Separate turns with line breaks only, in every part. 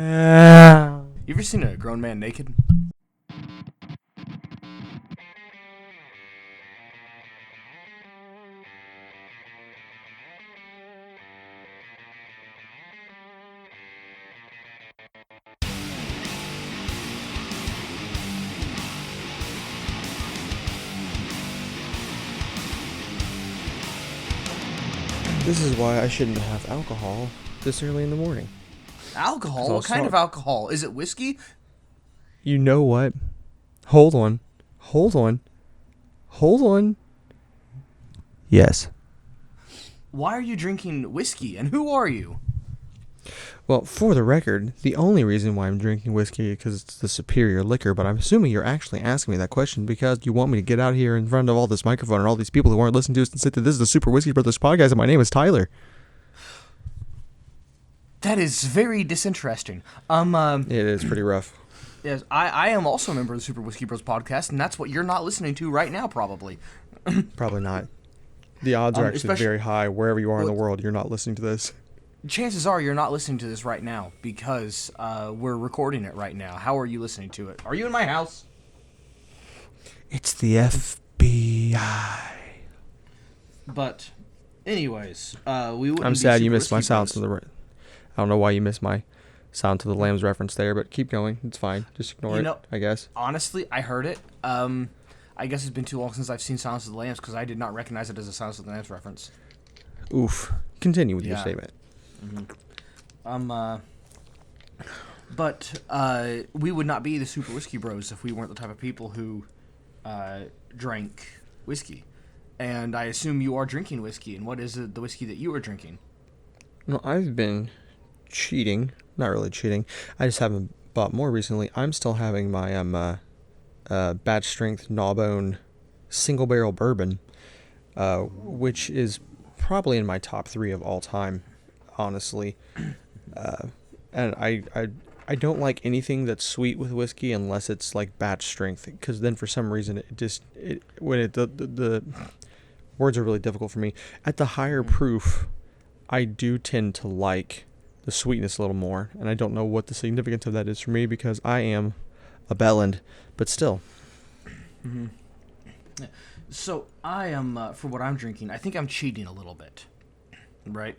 You ever seen a grown man naked?
This is why I shouldn't have alcohol this early in the morning.
Alcohol? What kind of alcohol? Is it whiskey?
You know what? Hold on. Yes.
Why are you drinking whiskey, and who are you?
Well, for the record, the only reason why I'm drinking whiskey is because it's the superior liquor, but I'm assuming you're actually asking me that question because you want me to get out here in front of all this microphone and all these people who aren't listening to us and say that this is the Super Whiskey Brothers podcast and my name is Tyler.
That is very disinteresting.
It is pretty rough.
Yes, I am also a member of the Super Whiskey Bros podcast, and that's what you're not listening to right now, probably.
Probably not. The odds are actually very high wherever you are in the world. You're not listening to this.
Chances are you're not listening to this right now because we're recording it right now. How are you listening to it? Are you in my house?
It's the FBI.
But, anyways, we wouldn't
I'm
be
sad
Super
you missed my
Whiskey
Silence
Bros.
of the... I don't know why you missed my Silence of the Lambs reference there, but keep going. It's fine. Just ignore it, I guess.
Honestly, I heard it. I guess it's been too long since I've seen Silence of the Lambs because I did not recognize it as a Silence of the Lambs reference.
Oof. Continue with your statement.
Mm-hmm. But we would not be the Super Whiskey Bros if we weren't the type of people who drank whiskey. And I assume you are drinking whiskey. And what is the whiskey that you are drinking?
No, I've been cheating. Not really cheating. I just haven't bought more recently. I'm still having my batch strength Gnawbone single barrel bourbon, which is probably in my top 3 of all time, honestly. And I don't like anything that's sweet with whiskey unless it's like batch strength, because then for some reason the words are really difficult for me. At the higher proof, I do tend to like the sweetness a little more, and I don't know what the significance of that is for me because I am a bellend, but still.
Mm-hmm. So I am, for what I'm drinking, I think I'm cheating a little bit, right?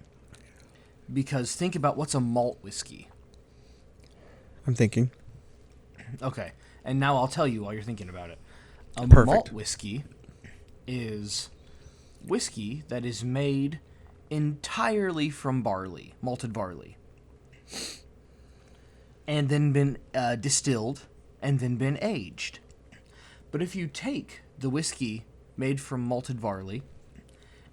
Because think about what's a malt whiskey.
I'm thinking.
Okay, and now I'll tell you while you're thinking about it. A
Perfect.
Malt whiskey is whiskey that is made entirely from barley, malted barley, and then been distilled and then been aged. But if you take the whiskey made from malted barley,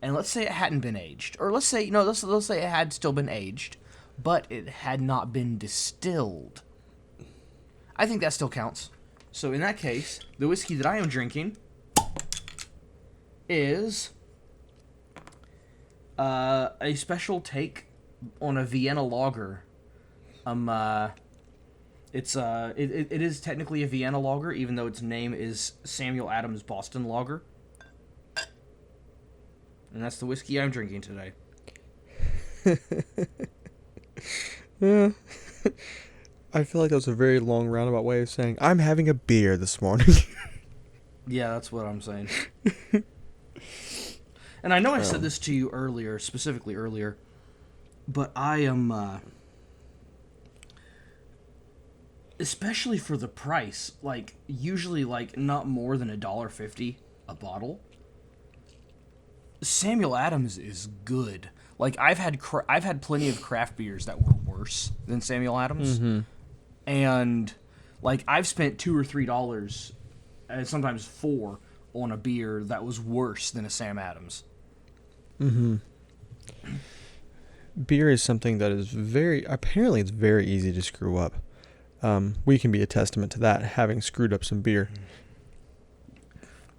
and let's say it hadn't been aged, or let's say let's say it had still been aged, but it had not been distilled, I think that still counts. So in that case, the whiskey that I am drinking is a special take on a Vienna lager. It is technically a Vienna lager, even though its name is Samuel Adams Boston Lager. And that's the whiskey I'm drinking today.
Yeah. I feel like that was a very long roundabout way of saying I'm having a beer this morning.
Yeah, that's what I'm saying. And I know I said this to you earlier, specifically earlier, but I am, especially for the price, like, usually, like, not more than $1.50 a bottle. Samuel Adams is good. Like, I've had plenty of craft beers that were worse than Samuel Adams.
Mm-hmm.
And, like, I've spent $2 or $3, and sometimes $4, on a beer that was worse than a Sam Adams.
Mm-hmm. Beer is something that is apparently it's very easy to screw up. We can be a testament to that, having screwed up some beer.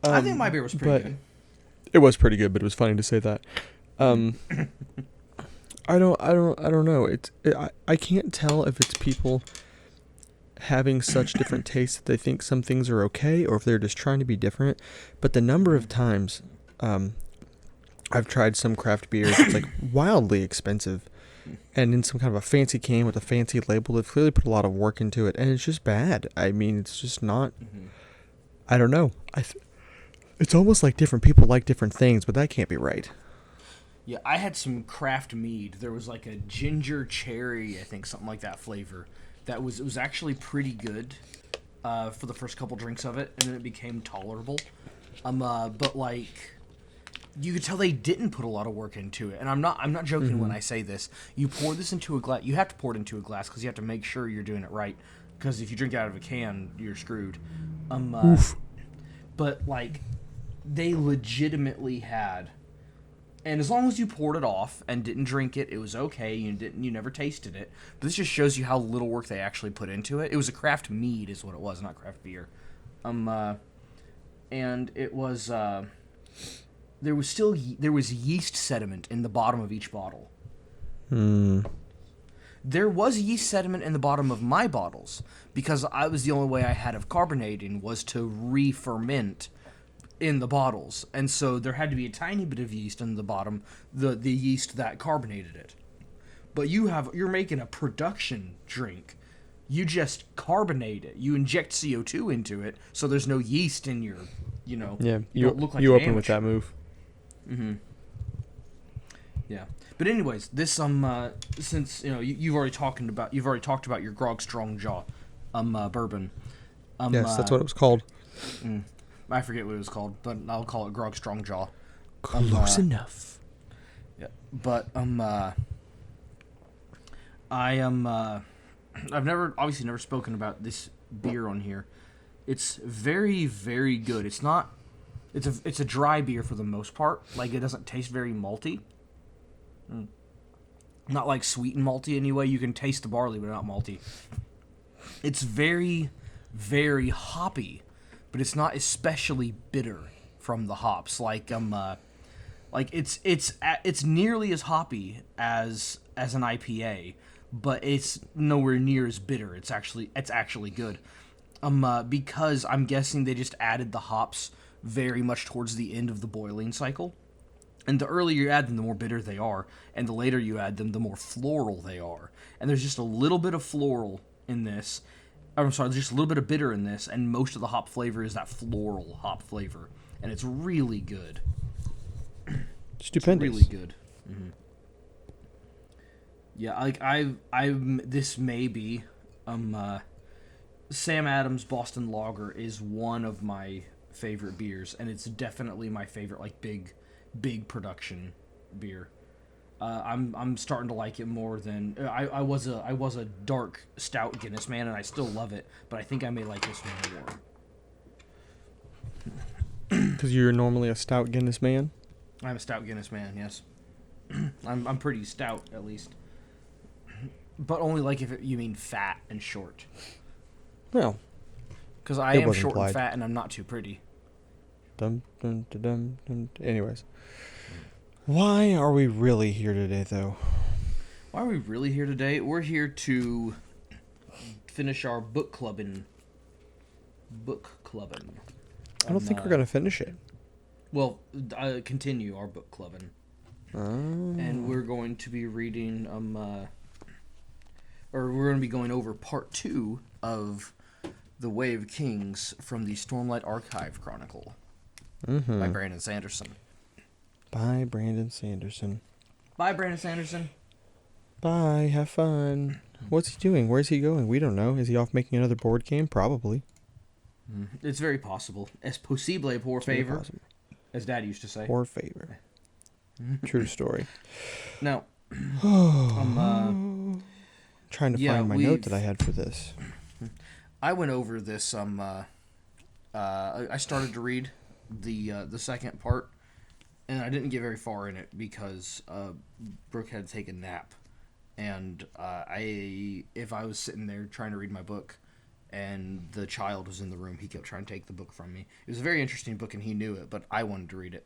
I think my beer was pretty good.
It was pretty good, but it was funny to say that. I don't know. I can't tell if it's people having such different tastes that they think some things are okay, or if they're just trying to be different. But the number of times I've tried some craft beers, it's like wildly expensive, and in some kind of a fancy can with a fancy label. They've clearly put a lot of work into it, and it's just bad. I mean, it's just not. I don't know. It's almost like different people like different things, but that can't be right.
Yeah, I had some craft mead. There was like a ginger cherry, I think, something like that flavor. It was actually pretty good for the first couple drinks of it, and then it became tolerable. But like, you could tell they didn't put a lot of work into it, and I'm not joking when I say this. You pour this into a glass. You have to pour it into a glass because you have to make sure you're doing it right. Because if you drink out of a can, you're screwed. But like, they legitimately had. And as long as you poured it off and didn't drink it, it was okay. You never tasted it. But this just shows you how little work they actually put into it. It was a craft mead, is what it was, not craft beer. And it was there was yeast sediment in the bottom of each bottle. There was yeast sediment in the bottom of my bottles because I was the only way I had of carbonating was to re-ferment in the bottles, and so there had to be a tiny bit of yeast in the bottom, the yeast that carbonated it. But you're making a production drink. You just carbonate it. You inject CO2 into it, so there's no yeast in your,
Yeah,
you don't look like
you
an
open with
amateur.
that move.
Yeah. But anyways, this since you've already talked about your Grog Strong Jaw bourbon.
Yes, that's what it was called.
I forget what it was called, but I'll call it Grog Strong Jaw.
Close enough.
Yeah. But I am I've obviously never spoken about this beer on here. It's very, very good. It's a dry beer for the most part. Like, it doesn't taste very malty. Not like sweet and malty anyway. You can taste the barley, but not malty. It's very, very hoppy, but it's not especially bitter from the hops. Like it's nearly as hoppy as an IPA, but it's nowhere near as bitter. It's actually good. Because I'm guessing they just added the hops very much towards the end of the boiling cycle. And the earlier you add them, the more bitter they are. And the later you add them, the more floral they are. And there's just a little bit of floral in this. I'm sorry, there's just a little bit of bitter in this. And most of the hop flavor is that floral hop flavor. And it's really good.
Stupendous.
It's really good. Yeah, like this may be, Sam Adams Boston Lager is one of my favorite beers. And it's definitely my favorite, like, big production beer. I'm starting to like it more than I was a dark stout Guinness man, and I still love it, but I think I may like this one more.
Because you're normally a stout Guinness man?
I'm a stout Guinness man, yes. I'm pretty stout, at least. But only like if you mean fat and short.
Well,
because I
it
am
was
short
implied.
and fat, and I'm not too pretty.
Anyways. Why are we really here today, though?
Why are we really here today? We're here to finish our book clubbing.
I don't think we're going to finish it.
Well, continue our book clubbing. And we're going to be reading, or we're going to be going over part 2 of The Way of Kings from the Stormlight Archive Chronicle by Brandon Sanderson.
Bye, Brandon Sanderson.
Bye, Brandon Sanderson.
Bye, have fun. What's he doing? Where's he going? We don't know. Is he off making another board game? Probably.
It's very possible. Es posible, por favor, as Dad used to say.
Por favor. True story.
Now,
trying to find my note that I had for this.
I went over this. I started to read the second part, and I didn't get very far in it because Brooke had to take a nap, and if I was sitting there trying to read my book, and the child was in the room, he kept trying to take the book from me. It was a very interesting book, and he knew it, but I wanted to read it.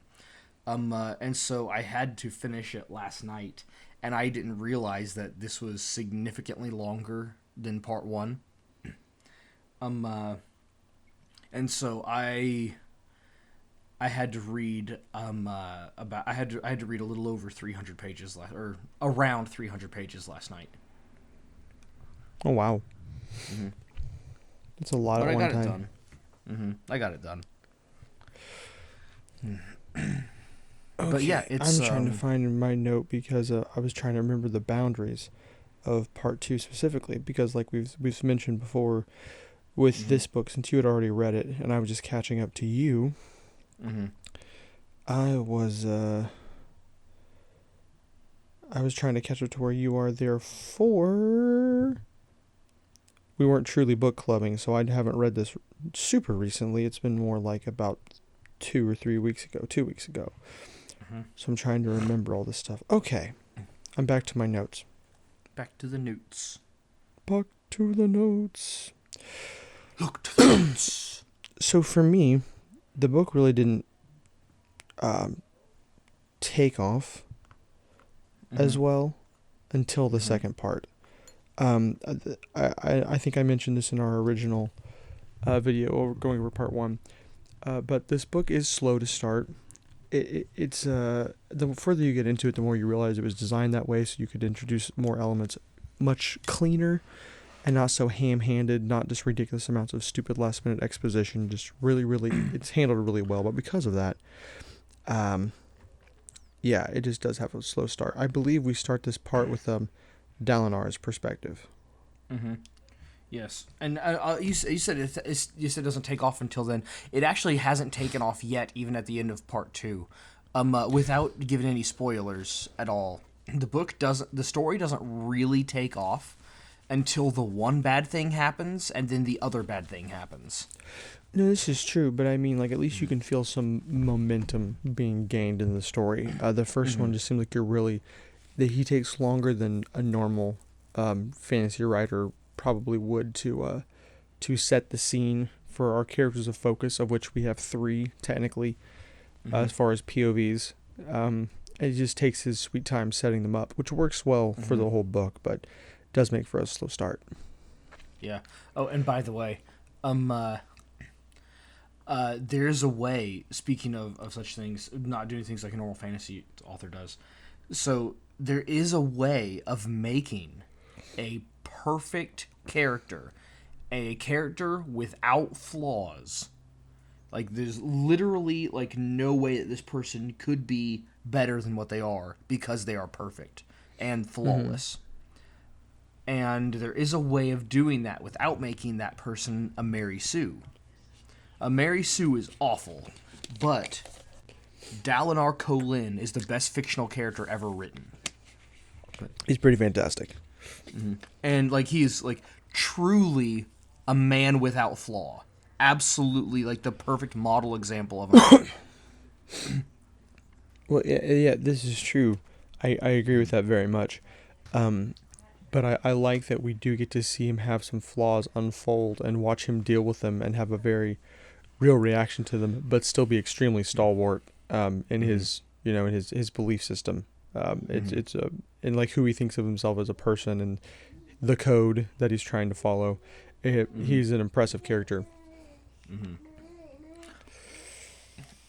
And so I had to finish it last night, and I didn't realize that this was significantly longer than part 1. And so I I had to read I had to read a little over 300 pages or around 300 pages last night.
Oh wow.
Mm-hmm.
That's a lot
But
at
I
one
got
time.
it done. Mm-hmm. I got it done. But yeah,
Okay,
it's
I'm trying to find my note because I was trying to remember the boundaries of part 2 specifically, because like we've mentioned before with this book, since you had already read it and I was just catching up to you, I was trying to catch up to where you are. Therefore, we weren't truly book clubbing, so I haven't read this super recently. It's been more like about 2 or 3 weeks ago. 2 weeks ago. So I'm trying to remember all this stuff. Okay, I'm back to my notes.
back to the newts.
Back to the notes.
Look to the newts.
So for me, the book really didn't take off as well until the second part. I think I mentioned this in our original video going over part 1, but this book is slow to start. It's the further you get into it, the more you realize it was designed that way so you could introduce more elements much cleaner and not so ham-handed, not just ridiculous amounts of stupid last-minute exposition. Just really, it's handled really well. But because of that, yeah, it just does have a slow start. I believe we start this part with Dalinar's perspective.
Yes, and you said it doesn't take off until then. It actually hasn't taken off yet, even at the end of part 2. Without giving any spoilers at all, the story doesn't really take off until the one bad thing happens and then the other bad thing happens.
No, this is true, but I mean, like, at least you can feel some momentum being gained in the story. The first one just seems like that he takes longer than a normal fantasy writer probably would to set the scene for our characters of focus, of which we have 3 technically, as far as POVs. It just takes his sweet time setting them up, which works well for the whole book, but does make for a slow start.
Yeah. Oh, and by the way, there's a way, speaking of such things, not doing things like a normal fantasy author does. So there is a way of making a perfect character, a character without flaws. Like, there's literally, like, no way that this person could be better than what they are because they are perfect and flawless. And there is a way of doing that without making that person a Mary Sue. A Mary Sue is awful, but Dalinar Kholin is the best fictional character ever written.
He's pretty fantastic.
And, like, he's, like, truly a man without flaw. Absolutely, like, the perfect model example of a man.
Well, yeah, this is true. I agree with that very much. But I like that we do get to see him have some flaws unfold and watch him deal with them and have a very real reaction to them, but still be extremely stalwart in his his belief system. It's and like who he thinks of himself as a person and the code that he's trying to follow. He's an impressive character.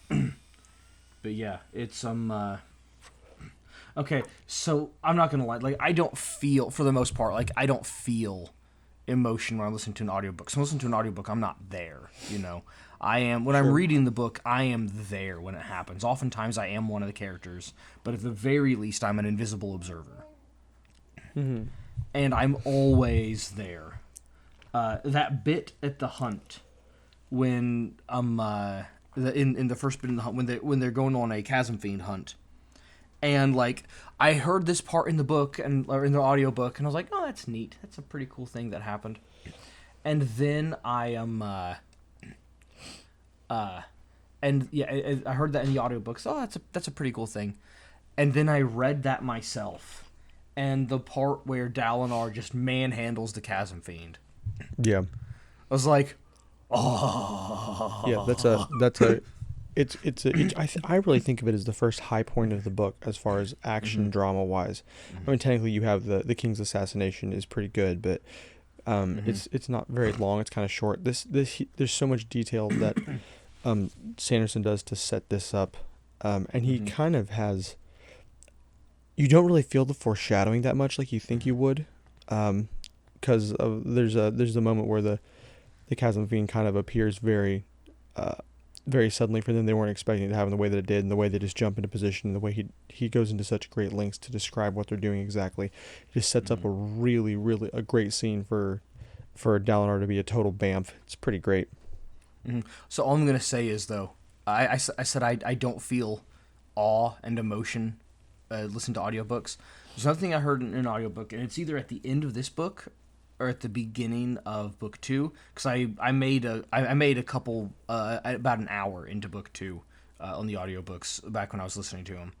But yeah, it's okay, so I'm not gonna lie, like, I don't feel, for the most part, like, I don't feel emotion when I'm listening to an audiobook. So when I'm listening to an audiobook, I'm not there, you know. When I'm reading the book, I am there when it happens. Oftentimes I am one of the characters, but at the very least I'm an invisible observer. And I'm always there. That bit at the hunt, when in the first bit in the hunt, when they're going on a chasm fiend hunt, and like I heard this part in the book or in the audiobook, and I was like, oh, that's neat. That's a pretty cool thing that happened. And then I heard that in the audiobook. So that's a pretty cool thing. And then I read that myself, and the part where Dalinar just manhandles the chasm fiend.
Yeah.
I was like, oh.
Yeah, I really think of it as the first high point of the book as far as action drama wise. I mean, technically you have the king's assassination is pretty good, but it's not very long. It's kind of short. There's so much detail that Sanderson does to set this up, and he kind of has. You don't really feel the foreshadowing that much like you think you would, because there's the moment where the Chasm Fiend kind of appears very suddenly for them. They weren't expecting it to happen the way that it did, and the way they just jump into position, and the way he goes into such great lengths to describe what they're doing exactly. It just sets up a really a great scene for Dalinar to be a total bamf. It's pretty great.
So all I'm gonna say is though, I said I don't feel awe and emotion listen to audiobooks. There's another thing I heard in an audiobook, and it's either at the end of this book or at the beginning of book 2, because I made a couple about an hour into book 2 on the audiobooks back when I was listening to them.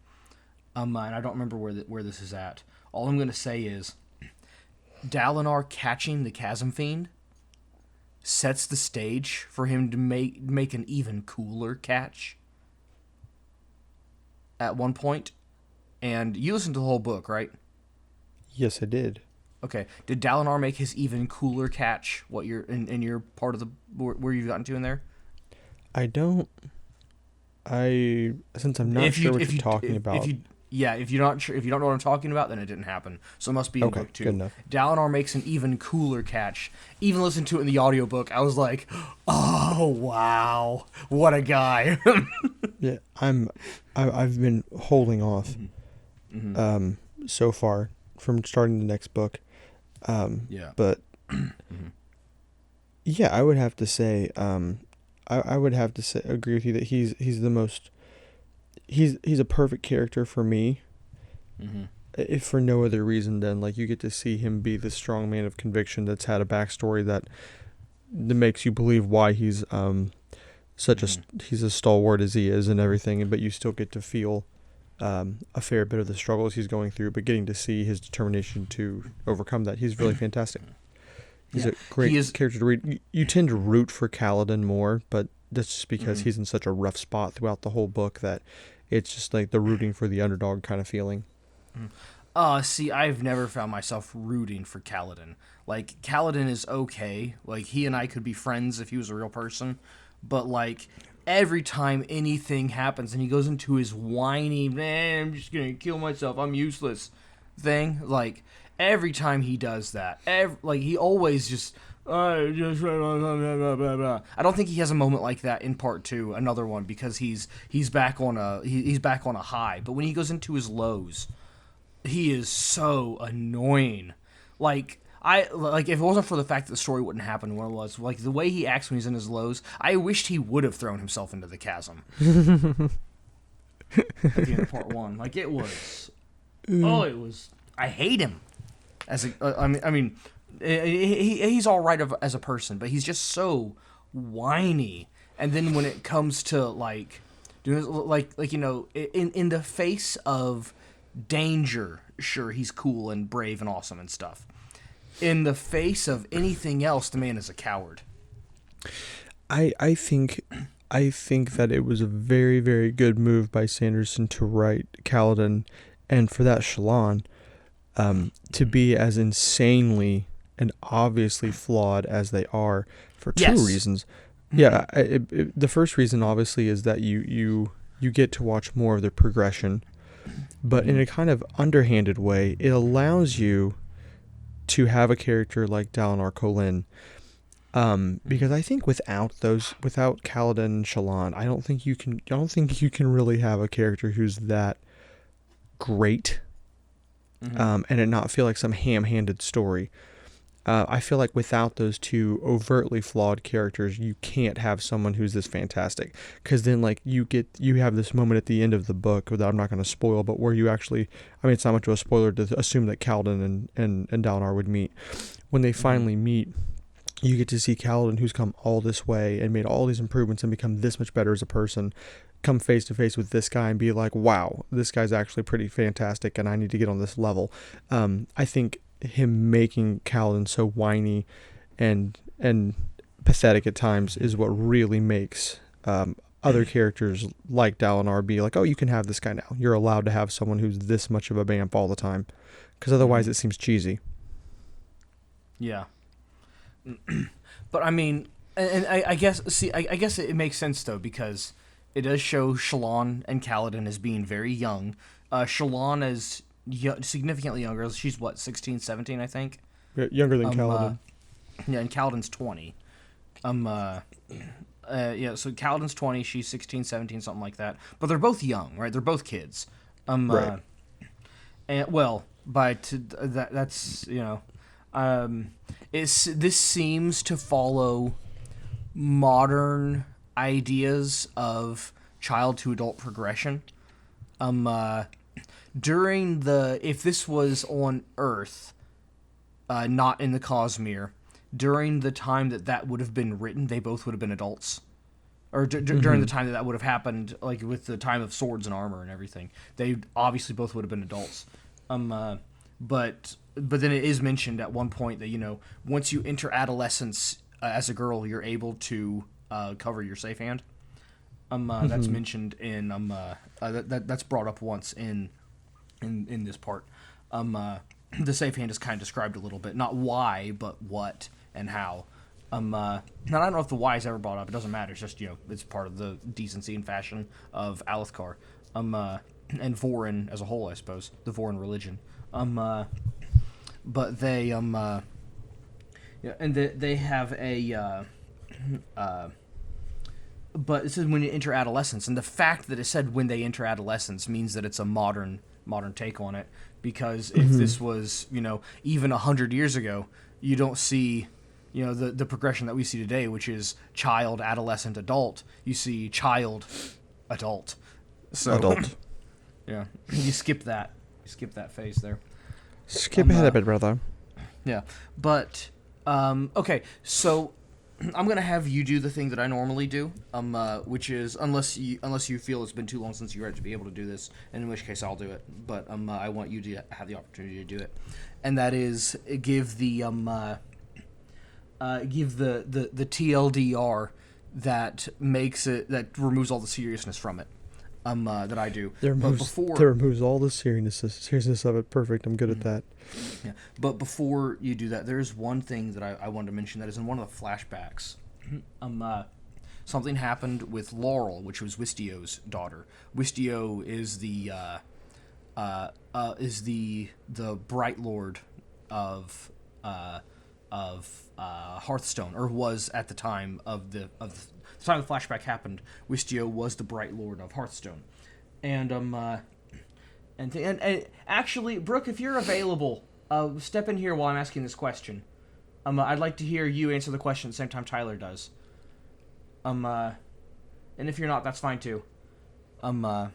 And I don't remember where this is at. All I'm gonna say is Dalinar catching the Chasm Fiend sets the stage for him to make an even cooler catch at one point. And you listened to the whole book, right?
Yes, I did.
Okay. Did Dalinar make his even cooler catch? What you're in your part of the where you've gotten to in there?
I don't. Since I'm not sure what you're talking about.
If you don't know what I'm talking about, then it didn't happen. So it must be in book 2.
Good enough.
Dalinar makes an even cooler catch. Even listening to it in the audiobook, I was like, "Oh wow, what a guy!"
Yeah, I've been holding off, so far from starting the next book, but yeah, I would have to say, I would have to say agree with you that he's the most. He's a perfect character for me, if for no other reason than like you get to see him be the strong man of conviction that's had a backstory that makes you believe why he's he's as stalwart as he is and everything, but you still get to feel a fair bit of the struggles he's going through, but getting to see his determination to overcome that, he's really fantastic. He's a great character to read. You tend to root for Kaladin more, but that's just because he's in such a rough spot throughout the whole book that it's just like the rooting for the underdog kind of feeling.
See, I've never found myself rooting for Kaladin. Like, Kaladin is okay. Like, he and I could be friends if he was a real person. But, like, every time anything happens and he goes into his whiny, man, I'm just going to kill myself, I'm useless thing, like, every time he does that, he always just... I don't think he has a moment like that in part 2, another one, because he's back on a high. But when he goes into his lows, he is so annoying. Like if it wasn't for the fact that the story wouldn't happen when it was, like the way he acts when he's in his lows, I wished he would have thrown himself into the chasm. At the end of part 1, like it was. It was. I hate him. I mean. He's all right as a person, but he's just so whiny. And then when it comes to like doing in the face of danger, sure, he's cool and brave and awesome and stuff. In the face of anything else, the man is a coward.
I think that it was a very, very good move by Sanderson to write Kaladin, and for that Shallan to be as insanely and obviously flawed as they are, for two reasons. Yeah, the first reason obviously is that you get to watch more of their progression, but in a kind of underhanded way, it allows you to have a character like Dalinar Kholin, because I think without Kaladin and Shallan, I don't think you can really have a character who's that great, and it not feel like some ham-handed story. I feel like without those two overtly flawed characters, you can't have someone who's this fantastic. Because then, like, you have this moment at the end of the book that I'm not going to spoil, but where you actually, I mean, it's not much of a spoiler to assume that Kaladin and Dalinar would meet. When they finally meet, you get to see Kaladin, who's come all this way and made all these improvements and become this much better as a person, come face to face with this guy and be like, wow, this guy's actually pretty fantastic and I need to get on this level. I think him making Kaladin so whiny and pathetic at times is what really makes other characters like Dalinar be like, oh, you can have this guy now. You're allowed to have someone who's this much of a vamp all the time, because otherwise it seems cheesy.
Yeah. But I mean, And I guess I guess it makes sense though, because it does show Shallan and Kaladin as being very young. Shallan is significantly younger. She's what, 16, 17, I think.
Younger than
Um,
Kaladin.
yeah, and Kaladin's 20. Yeah, so Kaladin's 20, she's 16, 17, something like that. But they're both young, right? They're both kids.
Right.
And well, that's this seems to follow modern ideas of child to adult progression. During the if this was on Earth, not in the Cosmere, during the time that would have been written, they both would have been adults. Or during the time that would have happened, like with the time of swords and armor and everything, they obviously both would have been adults. But then it is mentioned at one point that once you enter adolescence as a girl, you're able to cover your safe hand. That's mentioned in that's brought up once in this part. The safe hand is kind of described a little bit, not why, but what and how. Now I don't know if the why is ever brought up. It doesn't matter. It's just it's part of the decency and fashion of Alethkar, and Vorin as a whole, I suppose. The Vorin religion. But they yeah, and they have a but it says when you enter adolescence, and the fact that it said when they enter adolescence means that it's a modern take on it. Because if this was even 100 years ago, you don't see the progression that we see today, which is child, adolescent, adult. You see child, adult. So
Adult.
yeah, you skip that phase there.
Skip ahead a bit, brother.
Yeah, but okay, so I'm gonna have you do the thing that I normally do, which is unless you feel it's been too long since you read to be able to do this, in which case I'll do it. But I want you to have the opportunity to do it, and that is give the TLDR that removes all the seriousness from it. That I do.
That removes all the seriousness of it. Perfect. I'm good at that.
Yeah. But before you do that, there is one thing that I wanted to mention that is in one of the flashbacks. Something happened with Laurel, which was Wistio's daughter. Wistio is the Bright Lord of Hearthstone, or was at the time of the time the flashback happened. Wistio was the Bright Lord of Hearthstone, and actually, Brooke, if you're available, step in here while I'm asking this question. I'd like to hear you answer the question at the same time Tyler does. And if you're not, that's fine too. And I'm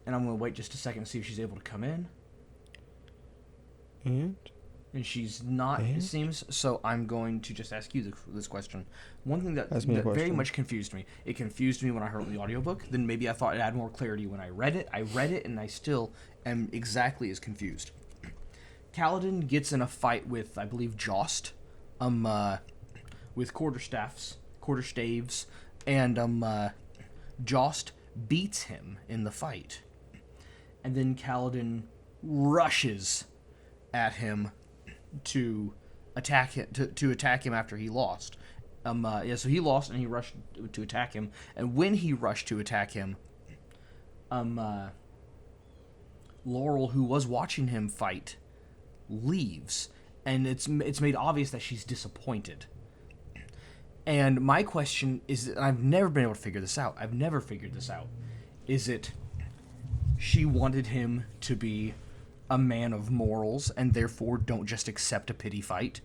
gonna wait just a second to see if she's able to come in. And she's not, it seems, so I'm going to just ask you this question. One thing that very much confused me. It confused me when I heard the audiobook. Then maybe I thought it had more clarity when I read it. I read it, and I still am exactly as confused. Kaladin gets in a fight with, I believe, Jost, with quarterstaves, and Jost beats him in the fight. And then Kaladin rushes at him to attack him after he lost. So he lost and he rushed to attack him. And when he rushed to attack him, Laurel, who was watching him fight, leaves, and it's made obvious that she's disappointed. And my question is, and I've never been able to figure this out. Is it she wanted him to be a man of morals and therefore don't just accept a petty fight,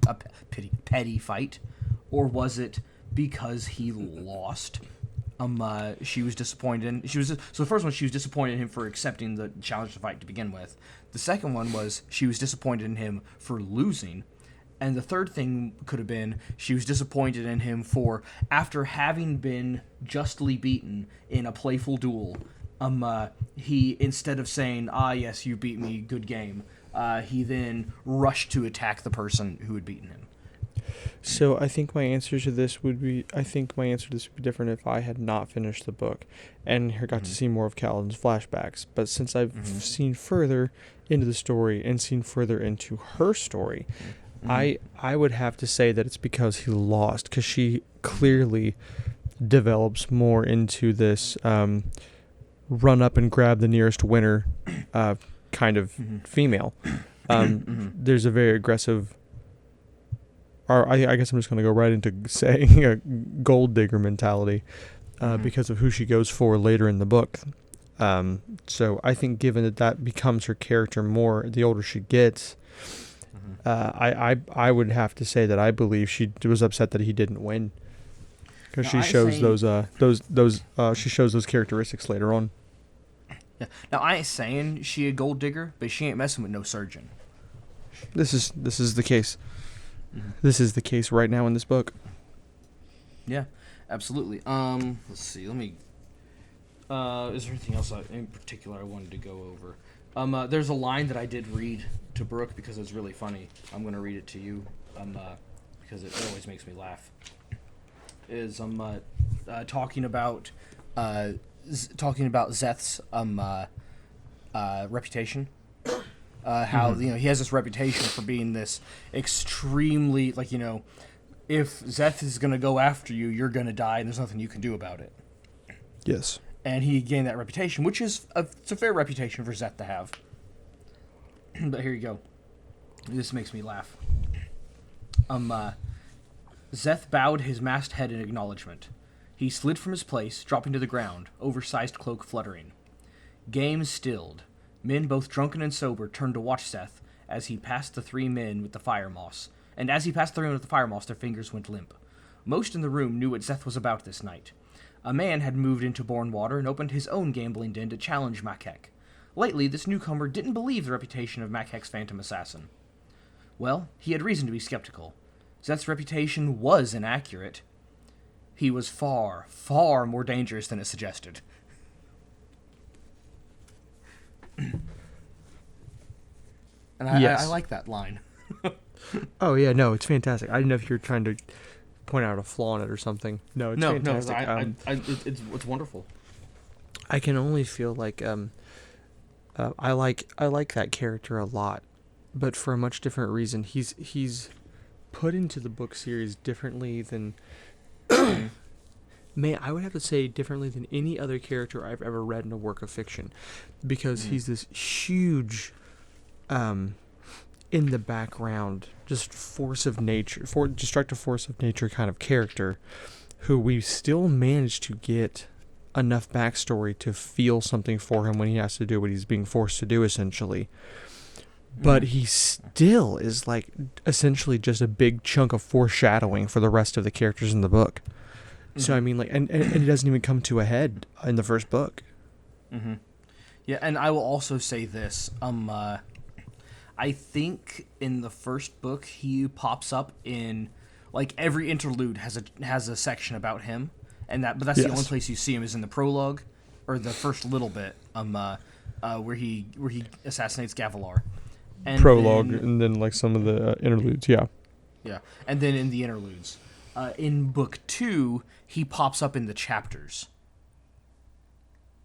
or was it because he lost? She was disappointed. So the first one, she was disappointed in him for accepting the challenge to fight to begin with. The second one was she was disappointed in him for losing. And the third thing could have been she was disappointed in him for, after having been justly beaten in a playful duel, he, instead of saying, yes, you beat me, good game, he then rushed to attack the person who had beaten him.
So I think my answer to this would be different if I had not finished the book and got to see more of Kaladin's flashbacks. But since I've seen further into the story and seen further into her story, I would have to say that it's because he lost, because she clearly develops more into this run up and grab the nearest winner kind of female. There's a very aggressive, or I guess I'm just going to go right into saying a gold digger mentality because of who she goes for later in the book. So I think given that becomes her character more the older she gets, I would have to say that I believe she was upset that he didn't win, because she shows she shows those characteristics later on.
Yeah. Now I ain't saying she a gold digger, but she ain't messing with no surgeon.
This is the case. This is the case right now in this book.
Yeah, absolutely. Let's see. Let me. Is there anything else in particular I wanted to go over? There's a line that I did read to Brooke because it's really funny. I'm going to read it to you because it always makes me laugh. Talking about Zeth's reputation. How he has this reputation for being this extremely if Zeth is going to go after you, you're going to die, and there's nothing you can do about it.
Yes.
And he gained that reputation, which is it's a fair reputation for Zeth to have. But here you go. This makes me laugh. Zeth bowed his masked head in acknowledgement. He slid from his place, dropping to the ground, oversized cloak fluttering. Game stilled. Men, both drunken and sober, turned to watch Seth as he passed the three men with the fire moss. And as he passed the room with the fire moss, their fingers went limp. Most in the room knew what Seth was about this night. A man had moved into Bournewater and opened his own gambling den to challenge Makhek. Lately, this newcomer didn't believe the reputation of Makhek's phantom assassin. Well, he had reason to be skeptical. Zeth's reputation was inaccurate. He was far, far more dangerous than it suggested. And
yes.
I like that line.
Oh, yeah, no, it's fantastic. I didn't know if you were trying to point out a flaw in it or something. No, it's fantastic.
It's wonderful.
I can only feel like I like that character a lot, but for a much different reason. He's put into the book series differently than I would have to say differently than any other character I've ever read in a work of fiction, because he's this huge in the background, just destructive force of nature kind of character, who we still manage to get enough backstory to feel something for him when he has to do what he's being forced to do, essentially. But he still is like essentially just a big chunk of foreshadowing for the rest of the characters in the book. So I mean, like, and it doesn't even come to a head in the first book.
Yeah, and I will also say this. I think in the first book he pops up in like every interlude has a section about him, but that's the only place you see him is in the prologue or the first little bit where he assassinates Gavilar. And
and then like some of the interludes, yeah,
and then in the interludes, in book 2 he pops up in the chapters.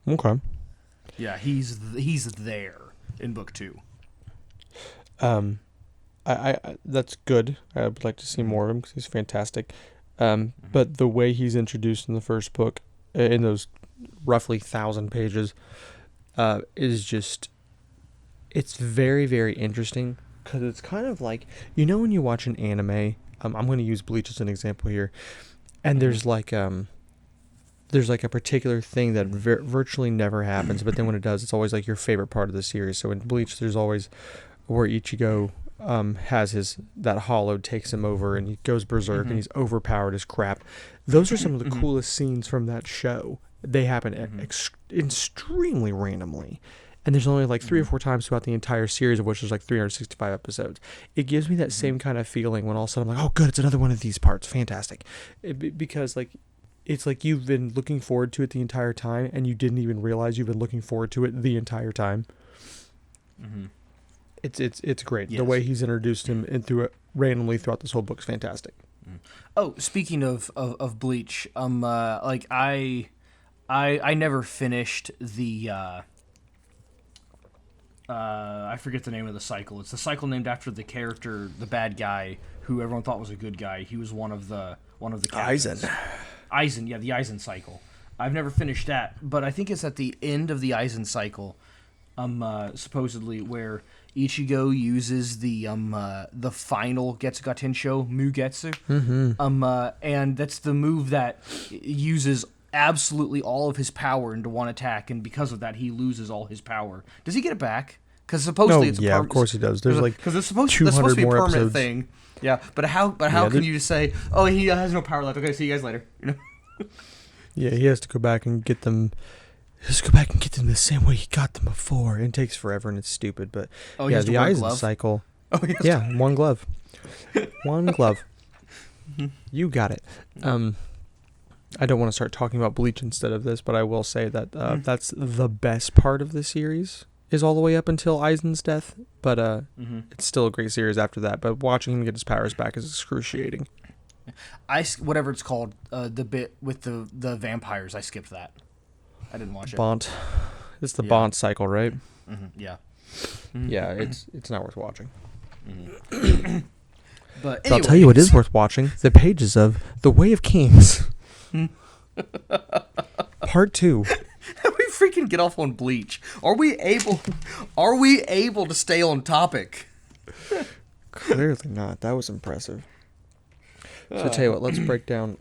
Okay.
Yeah, he's there in book 2.
I that's good. I would like to see more of him because he's fantastic. But the way he's introduced in the first book, in those roughly 1,000 pages, is just, it's very, very interesting because it's kind of like, when you watch an anime, I'm going to use Bleach as an example here, and there's like a particular thing that virtually never happens, but then when it does, it's always like your favorite part of the series. So in Bleach, there's always where Ichigo has that hollow takes him over and he goes berserk and he's overpowered as crap. Those are some of the coolest scenes from that show. They happen extremely randomly. And there's only like 3 or 4 times throughout the entire series, of which there's like 365 episodes. It gives me that same kind of feeling when all of a sudden I'm like, oh, good, it's another one of these parts. Fantastic. Because like, it's like you've been looking forward to it the entire time and you didn't even realize you've been looking forward to it the entire time. It's great. Yes. The way he's introduced him randomly throughout this whole book is fantastic.
Oh, speaking of Bleach, like I never finished the I forget the name of the cycle. It's the cycle named after the character, the bad guy who everyone thought was a good guy. He was one of the captains. Aizen, yeah, the Aizen cycle. I've never finished that, but I think it's at the end of the Aizen cycle, supposedly where Ichigo uses the final Getsuga Tensho Mugetsu, and that's the move that uses absolutely all of his power into one attack, and because of that, he loses all his power. Does he get it back? Because supposedly it's
of course he does. There's like
because it's supposed to be a
more
permanent
episodes.
thing. Yeah, but how can you just say, oh, he has no power left? Okay, see you guys later. You know?
Yeah, he has to go back and get them. He has to go back and get them the same way he got them before. It takes forever and it's stupid, but
he has to
the
wear a
Aizen
glove?
cycle.
Oh,
One glove. One glove. You got it. I don't want to start talking about Bleach instead of this, but I will say that that's the best part of the series is all the way up until Aizen's death, but it's still a great series after that. But watching him get his powers back is excruciating.
Whatever it's called, the bit with the vampires, I skipped that. I didn't watch it.
Bont. It's the Bont cycle, right?
Yeah.
Yeah, it's not worth watching.
But
I'll tell you what is worth watching: the pages of The Way of Kings, Part 2.
How do we freaking get off on Bleach? Are we able to stay on topic?
Clearly not. That was impressive. So I'll tell you what, let's break down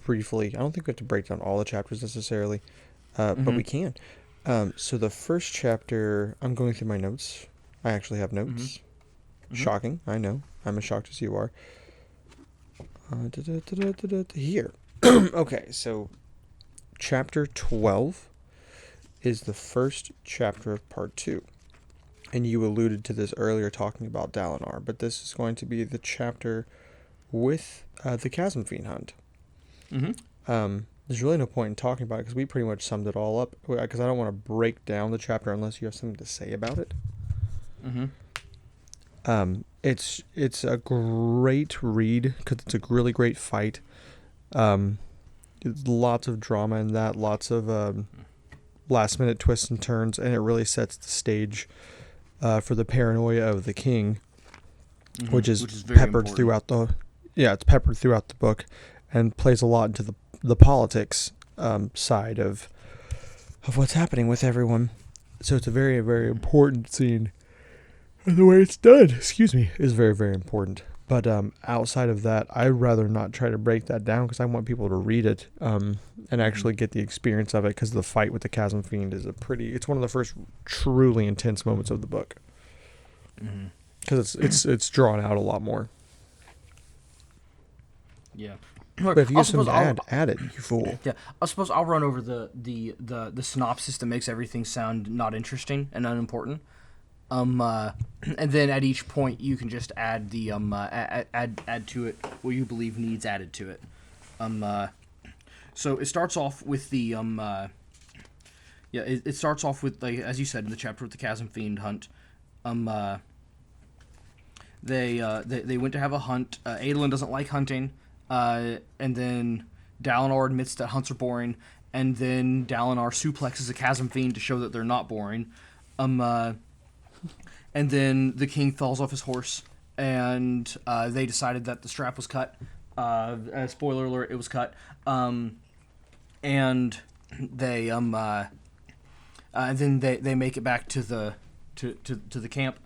briefly. I don't think we have to break down all the chapters necessarily, but we can. So the first chapter, I'm going through my notes. I actually have notes. Shocking, I know. I'm as shocked as you are. Here. Okay, so chapter 12 is the first chapter of part 2. And you alluded to this earlier talking about Dalinar, but this is going to be the chapter with the Chasm Fiend hunt. There's really no point in talking about it because we pretty much summed it all up, because I don't want to break down the chapter unless you have something to say about it. It's a great read because it's a really great fight. Lots of drama in that, lots of last minute twists and turns, and it really sets the stage for the paranoia of the king, which is peppered throughout the it's peppered throughout the book, and plays a lot into the politics side of what's happening with everyone. So it's a very, very important scene. And the way it's done, is very, very important. But outside of that, I'd rather not try to break that down because I want people to read it and actually get the experience of it, because the fight with the Chasm Fiend is it's one of the first truly intense moments of the book. Because it's drawn out a lot more.
Yeah.
But if you have something to add it, you fool.
Yeah, I suppose I'll run over the synopsis that makes everything sound not interesting and unimportant. And then at each point you can just add the add to it what you believe needs added to it. So it starts off with the it starts off with, like as you said, in the chapter with the Chasm Fiend hunt. They went to have a hunt. Adolin doesn't like hunting. And then Dalinar admits that hunts are boring, and then Dalinar suplexes a Chasm Fiend to show that they're not boring. And then the king falls off his horse, and they decided that the strap was cut. Spoiler alert, it was cut. And they and then they make it back to the camp.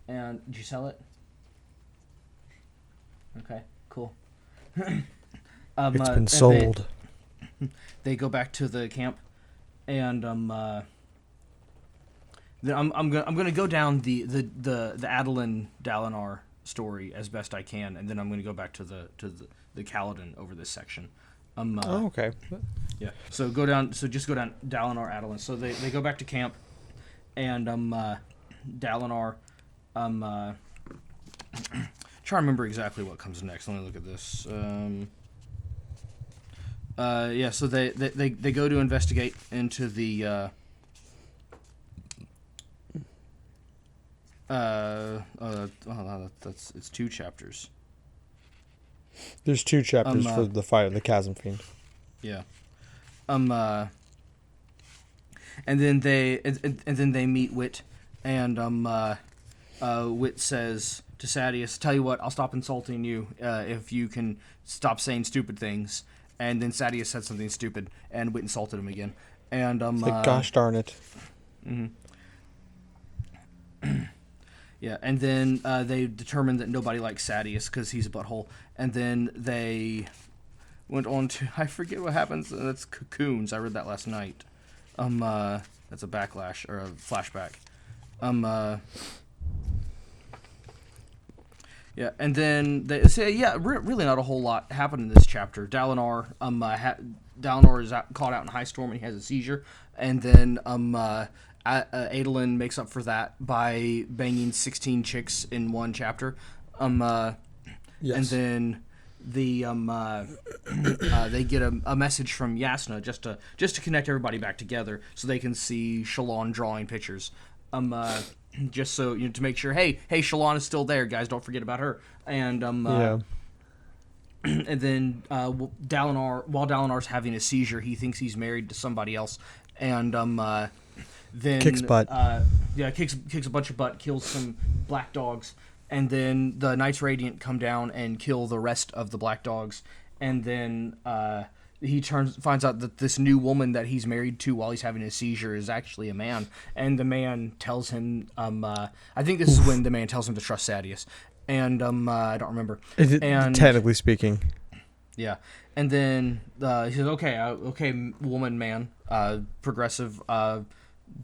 And did you sell it? Okay, cool.
It's been sold.
They go back to the camp, and then I'm gonna go down the Adolin Dalinar story as best I can, and then I'm gonna go back to the Kaladin over this section.
Okay.
Yeah. So just go down Dalinar Adolin. So they go back to camp, and Dalinar trying to remember exactly what comes next. Let me look at this. So they go to investigate into the it's 2 chapters.
There's 2 chapters for the fight of the Chasm Fiend.
Yeah. And then they meet Wit, and Wit says to Sadeas, "Tell you what, I'll stop insulting you if you can stop saying stupid things." And then Sadeas said something stupid, and Wit insulted him again. And
gosh darn it.
Mm-hmm. Yeah, and then they determined that nobody likes Sadeas because he's a butthole. And then they went on to, I forget what happens. That's Cocoons. I read that last night. That's a backlash or a flashback. Yeah, and then they say, really not a whole lot happened in this chapter. Dalinar, Dalinar is caught out in a high storm and he has a seizure, and then Adolin makes up for that by banging 16 chicks in one chapter.
Yes.
And then they get a message from Yasna just to connect everybody back together so they can see Shalon drawing pictures. Just so to make sure, hey, Shalon is still there, guys. Don't forget about her. And and then while Dalinar's having a seizure, he thinks he's married to somebody else, and then
kicks butt.
Kicks a bunch of butt, kills some black dogs, and then the Knights Radiant come down and kill the rest of the black dogs, and then he finds out that this new woman that he's married to while he's having a seizure is actually a man, and the man tells him, I think this is when the man tells him to trust Sadeas, and I don't remember.
Technically speaking.
Yeah, and then he says, okay, woman, man, progressive, I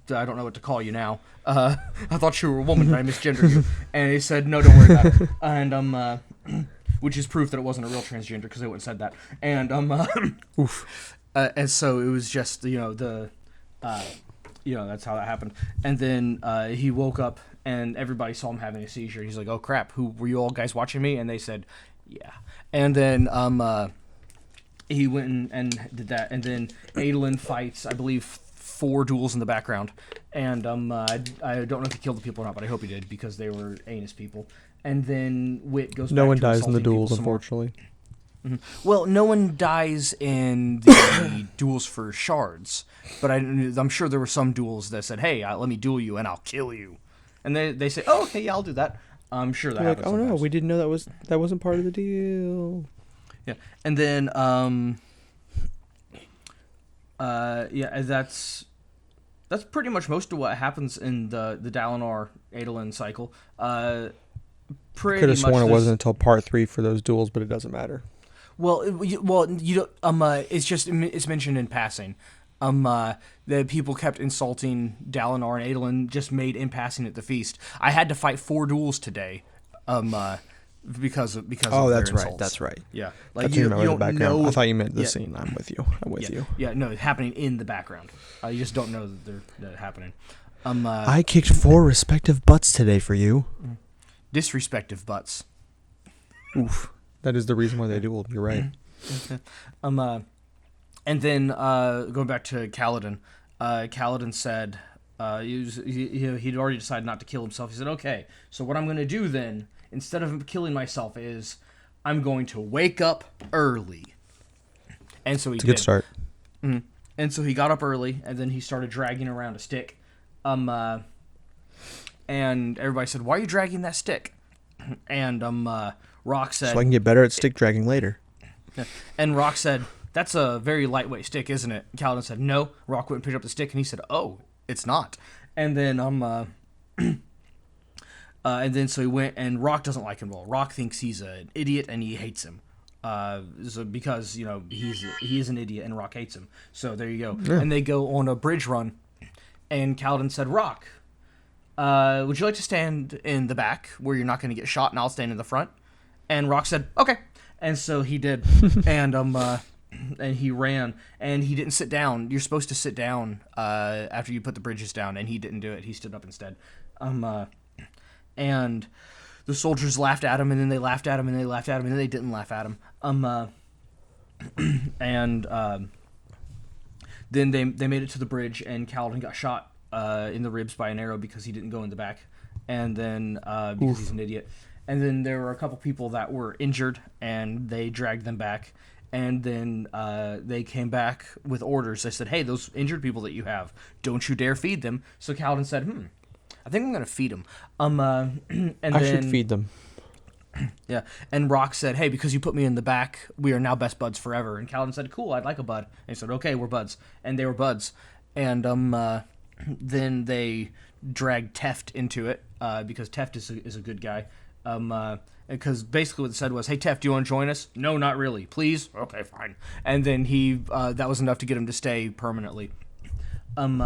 don't know what to call you now. I thought you were a woman, and I misgendered you. And he said, no, don't worry about it. And which is proof that it wasn't a real transgender because they wouldn't have said that. And and so it was just that's how that happened. And then he woke up and everybody saw him having a seizure. He's like, oh crap, who were you all guys watching me? And they said, yeah. And then he went and did that. And then Adolin fights, I believe, 4 duels in the background. And I don't know if he killed the people or not, but I hope he did because they were anus people. And then Wit goes back to
no one dies in the
insulting
duels,
people some more.
unfortunately.
Mm-hmm. Well, no one dies in the duels for shards, but I'm sure there were some duels that said, hey, let me duel you and I'll kill you. And they say, oh, okay, yeah, I'll do that. I'm sure that
They're
happens
like, oh
sometimes.
no, we didn't know that wasn't part of the deal.
Yeah, and then that's pretty much most of what happens in the Dalinar Adolin cycle.
Could have sworn it wasn't until part 3 for those duels, but it doesn't matter.
Well, you don't. It's mentioned in passing. The people kept insulting Dalinar and Adolin just made in passing at the feast. I had to fight 4 duels today. Because of
that's
their
right.
insults.
That's right.
Yeah,
like you remember the background. I thought you meant the scene. I'm with you.
Yeah, no, it's happening in the background. You just don't know that they're happening.
I kicked 4 respective butts today for you.
Disrespective butts.
Oof. That is the reason why they dueled. You're right.
And then going back to Kaladin, Kaladin said he'd already decided not to kill himself. He said, okay, so what I'm going to do then, instead of killing myself, is I'm going to wake up early. And so he did.
It's a good start.
Mm-hmm. And so he got up early, and then he started dragging around a stick. And everybody said, why are you dragging that stick? And Rock said...
so I can get better at stick dragging later.
And Rock said, that's a very lightweight stick, isn't it? Kaladin said, no. Rock went and picked up the stick, and he said, oh, it's not. And then and then so he went, and Rock doesn't like him at all. Rock thinks he's an idiot, and he hates him. Because, he is an idiot, and Rock hates him. So there you go. Yeah. And they go on a bridge run, and Kaladin said, Rock, would you like to stand in the back where you're not going to get shot, and I'll stand in the front? And Rock said, okay. And so he did. And and he ran, and he didn't sit down. You're supposed to sit down after you put the bridges down, and he didn't do it. He stood up instead. And the soldiers laughed at him, and then they laughed at him, and they laughed at him, and then they didn't laugh at him. Then they made it to the bridge, and Kaladin got shot in the ribs by an arrow because he didn't go in the back, and then because he's an idiot. And then there were a couple people that were injured, and they dragged them back. And then they came back with orders. They said, hey, those injured people that you have, don't you dare feed them. So Kaladin said, I think I'm going to feed them. And
I should feed them.
Yeah, and Rock said, hey, because you put me in the back, we are now best buds forever. And Kaladin said, cool, I'd like a bud. And he said, okay, we're buds. And they were buds. And then they dragged Teft into it, because Teft is a good guy. Because basically what they said was, hey, Teft, do you want to join us? No, not really. Please? Okay, fine. And then that was enough to get him to stay permanently. And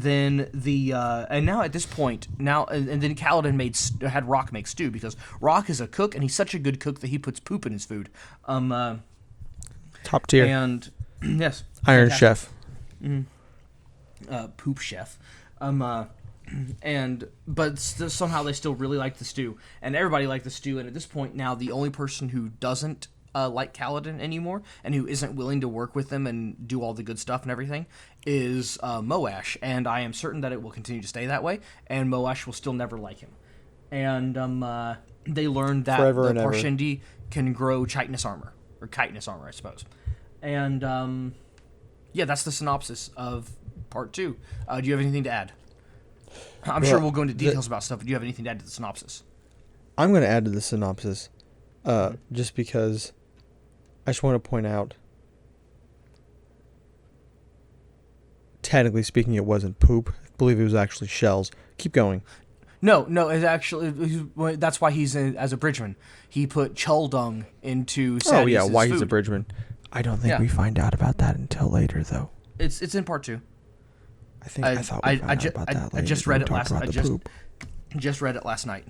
then and now at this point, and then Kaladin had Rock make stew, because Rock is a cook, and he's such a good cook that he puts poop in his food.
Top tier.
And, yes.
Iron
fantastic.
Chef.
Poop chef. But somehow they still really like the stew, and everybody liked the stew. And at this point now, the only person who doesn't like Kaladin anymore, and who isn't willing to work with them and do all the good stuff and everything, is Moash. And I am certain that it will continue to stay that way, and Moash will still never like him. And they learned that
Forever
the
and
Parshendi can grow chitinous armor, I suppose. And yeah, that's the synopsis of part 2. Do you have anything to add? I'm sure we'll go into details about stuff, but do you have anything to add to the synopsis?
I'm going to add to the synopsis, just because I just want to point out, technically speaking, it wasn't poop. I believe it was actually shells. Keep going.
No, it's actually, that's why he's as a bridgeman. He put Chul dung into Sadius'
Oh yeah, why
food.
he's a bridgeman. I don't think we find out about that until later, though.
It's in part 2.
I thought we found out about that later.
I just read it last night.
Just
read it last night.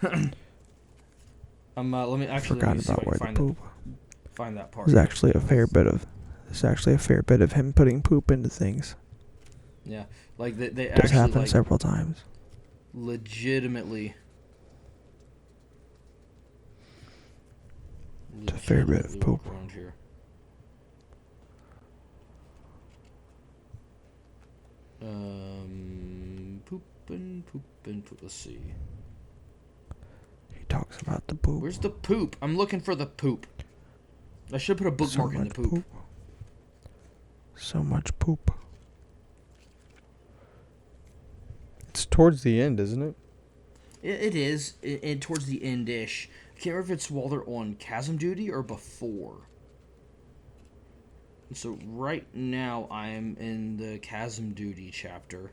Let me actually
forgot about where the poop.
Find that part.
There's actually a fair bit of him putting poop into things.
Yeah, like they
it does
actually
happen several times.
Legitimately.
It's a fair bit of poop.
Around here. Poop. Let's see.
He talks about the poop.
Where's the poop? I'm looking for the poop. I should put a bookmark in the poop.
So much poop. It's towards the end, isn't it?
It is. Towards the end-ish. I can't remember if it's while they're on chasm duty or before. So right now I am in the chasm duty chapter.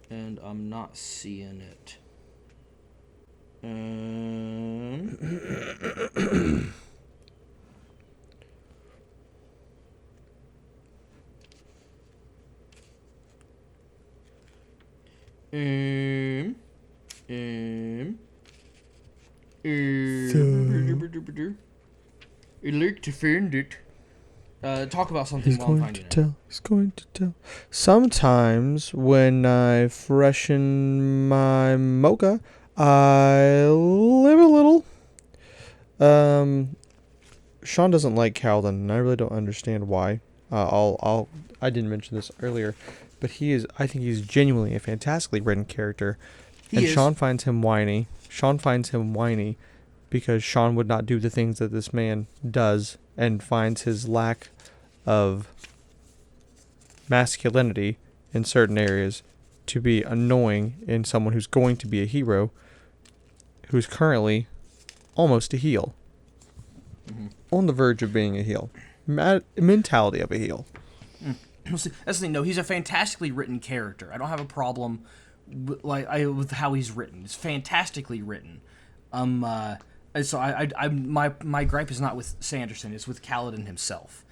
And I'm not seeing it. I'd like to find it. Talk about something while I'm finding it.
He's going to tell. Sometimes when I freshen my mocha, I live a little. Sean doesn't like Kaladin, and I really don't understand why. I didn't mention this earlier, but I think he's genuinely a fantastically written character. Sean finds him whiny. Because Sean would not do the things that this man does, and finds his lack of masculinity in certain areas to be annoying in someone who's going to be a hero, who's currently almost a heel. Mm-hmm. On the verge of being a heel. Mentality of a heel.
That's the thing. No, he's a fantastically written character. I don't have a problem with how he's written. It's fantastically written. So my gripe is not with Sanderson. It's with Kaladin himself.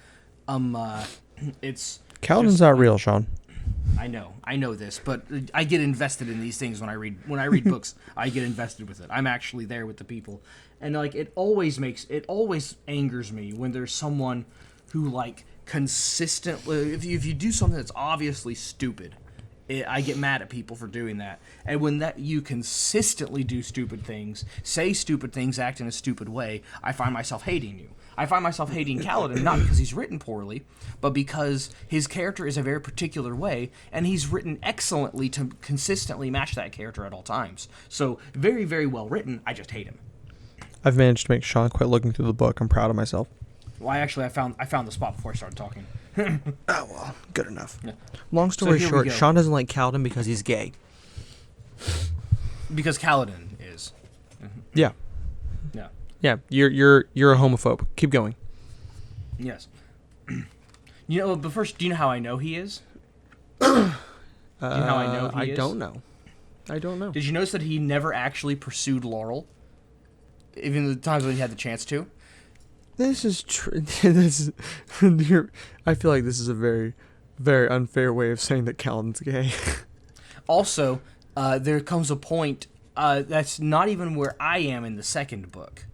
It's
Kaladin's not real, Sean.
I know this, but I get invested in these things when I read books. I get invested with it. I'm actually there with the people, and it always angers me when there's someone who consistently, if you do something that's obviously stupid, I get mad at people for doing that. And when you consistently do stupid things, say stupid things, act in a stupid way, I find myself hating you. I find myself hating Kaladin, not because he's written poorly, but because his character is a very particular way, and he's written excellently to consistently match that character at all times. So, very, very well written, I just hate him.
I've managed to make Sean quit looking through the book. I'm proud of myself.
Well, I found the spot before I started talking.
Oh, well, good enough.
Yeah.
Long story
here we
short,
go.
Sean doesn't like Kaladin because he's gay.
Because Kaladin is.
Yeah.
Yeah.
Yeah, you're a homophobe. Keep going.
Yes. But first, do you know how I know he is? Do you know how I know he is?
I don't know.
Did you notice that he never actually pursued Laurel? Even the times when he had the chance to?
This is true. I feel like this is a very, very unfair way of saying that Kaladin's gay.
Also, there comes a point that's not even where I am in the second book.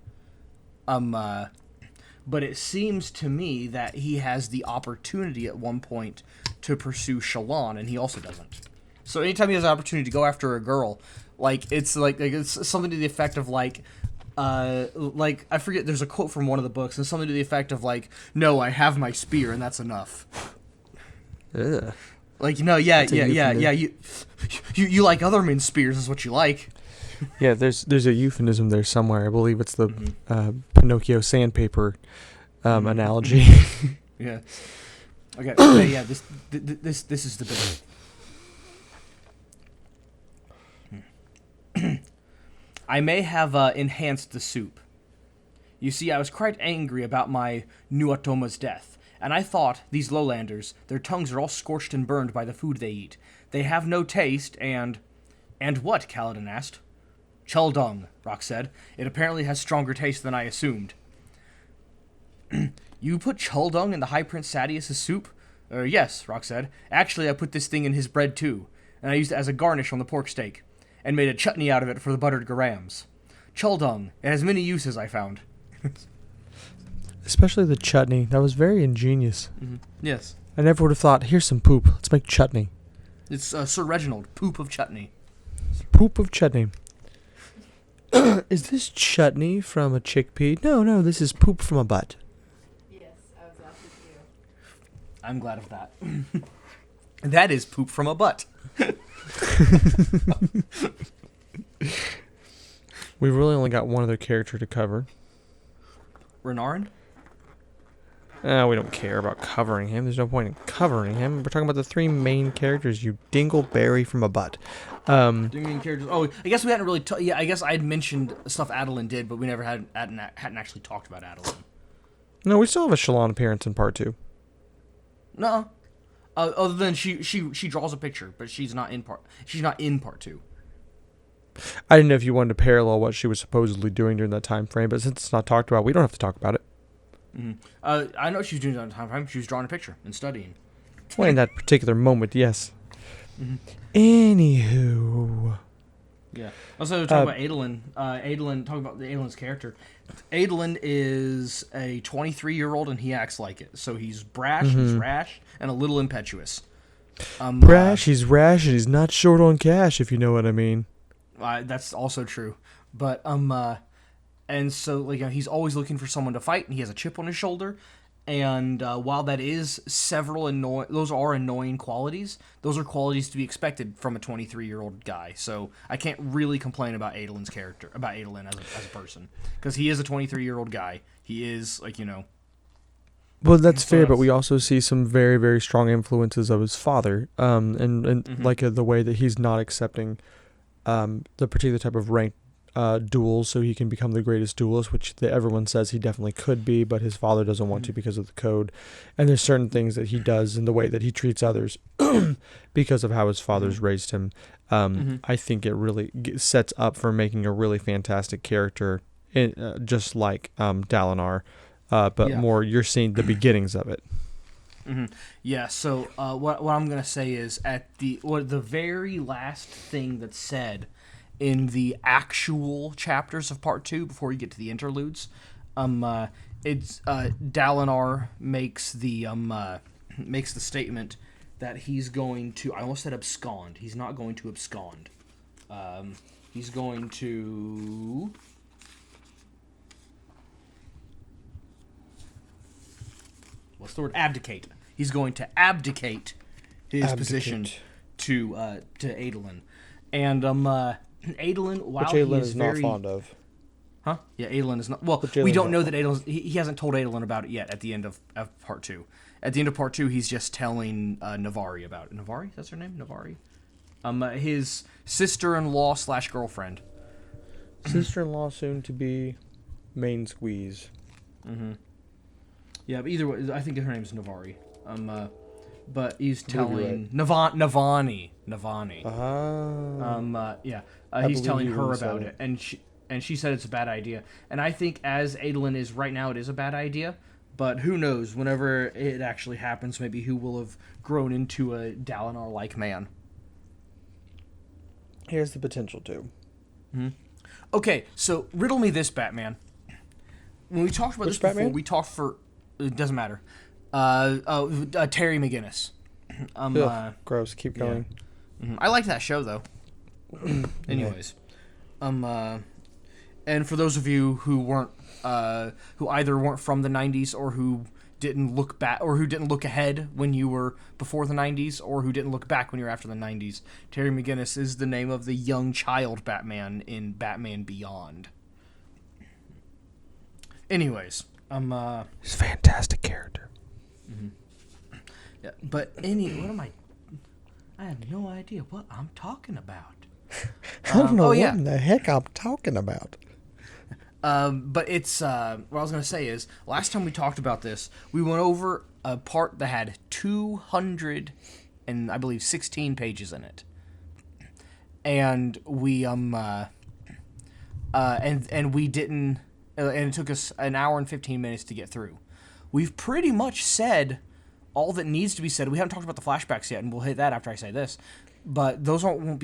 But it seems to me that he has the opportunity at one point to pursue Shallan, and he also doesn't. So anytime he has an opportunity to go after a girl, it's something to the effect of I forget. There's a quote from one of the books, and something to the effect of "No, I have my spear, and that's enough."
Ugh.
Yeah. You like other men's spears, is what you like.
Yeah, there's a euphemism there somewhere. I believe it's the Pinocchio sandpaper analogy.
Yeah. Okay. Yeah. This is the bit. I may have enhanced the soup. You see, I was quite angry about my Nuatoma's death, and I thought, these lowlanders, their tongues are all scorched and burned by the food they eat. They have no taste, and... And what? Kaladin asked. Chuldung, Rock said. It apparently has stronger taste than I assumed. You put Chuldung in the High Prince Sadius' soup? Yes, Rock said. Actually, I put this thing in his bread, too, and I used it as a garnish on the pork steak, and made a chutney out of it for the buttered garams. Chuldung. It has many uses, I found.
Especially the chutney. That was very ingenious.
Mm-hmm. Yes.
I never would have thought, here's some poop. Let's make chutney.
It's Sir Reginald, poop of chutney.
Poop of chutney. Is this chutney from a chickpea? No, this is poop from a butt.
Yes, I was after you.
I'm glad of that. That is poop from a butt.
We've really only got one other character to cover.
Renarin?
We don't care about covering him. There's no point in covering him. We're talking about the three main characters. You dingleberry from a butt.
Main characters. Oh, I guess we hadn't really... I guess I had mentioned stuff Adeline did, but we never hadn't actually talked about Adeline.
No, we still have a Shallan appearance in part 2.
No. Other than she draws a picture, but she's not in part 2.
I didn't know if you wanted to parallel what she was supposedly doing during that time frame, but since it's not talked about, we don't have to talk about it.
Mm-hmm. I know what she was doing during that time frame. She was drawing a picture and studying.
Well, in that particular moment, yes.
Mm-hmm.
Anywho.
Yeah. Also, talking about Adolin, talking about Adolin's character. Adolin is a 23-year-old, and he acts like it. So he's brash, he's rash, and a little impetuous.
Brash, he's rash, and he's not short on cash, if you know what I mean.
That's also true. But, and so, he's always looking for someone to fight, and he has a chip on his shoulder. And while that is those are annoying qualities, those are qualities to be expected from a 23-year-old guy. So I can't really complain about Adolin's character, about Adolin as a person. Because he is a 23-year-old guy. He is,
Well, that's fair, but we also see some very, very strong influences of his father, and the way that he's not accepting the particular type of ranked duels so he can become the greatest duelist, which everyone says he definitely could be, but his father doesn't want to because of the code. And there's certain things that he does in the way that he treats others because of how his father's raised him. I think it really sets up for making a really fantastic character, just like Dalinar. More, you're seeing the beginnings of it.
Mm-hmm. Yeah. So what I'm gonna say is at the very last thing that's said in the actual chapters of Part 2 before you get to the interludes, it's Dalinar makes the statement that he's going to. I almost said abscond. He's not going to abscond. He's going to. What's the word? Abdicate. He's going to abdicate his position to Adolin, and Adolin, while
which Adolin
he is
is
very
not fond of.
Huh? Yeah, Adolin is not. Well,
But
we
Jalen's
don't
not.
know that Adolin. He hasn't told Adolin about it yet. At the end of part 2, at the end of part 2, he's just telling Navari about it. Navari, that's her name, Navari. His sister-in-law / girlfriend.
Sister-in-law soon to be main squeeze.
Yeah, but either way, I think her name's Navari. But he's
believe you're
telling
right.
Navani.
Ah.
He's
believe
telling
you when
her
you said
about it, and she said it's a bad idea. And I think as Adolin is right now, it is a bad idea. But who knows? Whenever it actually happens, maybe who will have grown into a Dalinar-like man.
Here's the potential too.
Okay, so riddle me this, Batman. When we talked about
Which
this before,
Batman?
we talked for it doesn't matter. Terry McGinnis.
Ugh, gross. Keep going.
I liked that show though. Anyways, and for those of you who weren't, who either weren't from the '90s or who didn't look back or who didn't look ahead when you were before the '90s or who didn't look back when you were after the '90s, Terry McGinnis is the name of the young child Batman in Batman Beyond. Anyways,
He's a fantastic character.
yeah, but what am I? I have no idea what I'm talking about.
I don't know
oh,
what
yeah.
in the heck I'm talking about.
But it's what I was gonna say is last time we talked about this, we went over a part that had 200 and I believe 16 pages in it, and we and we didn't, and it took us an hour and 15 minutes to get through. We've pretty much said all that needs to be said. We haven't talked about the flashbacks yet, and we'll hit that after I say this. But those won't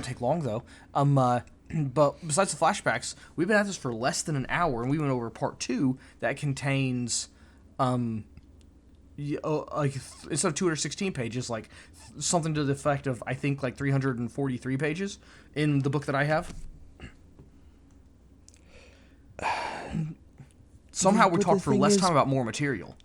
take long though. But besides the flashbacks, we've been at this for less than an hour, and we went over part 2 that contains, like instead of 216 pages, like something to the effect of I think like 343 pages in the book that I have. Somehow we
But
talked
the
for
thing
less
is-
time about more material.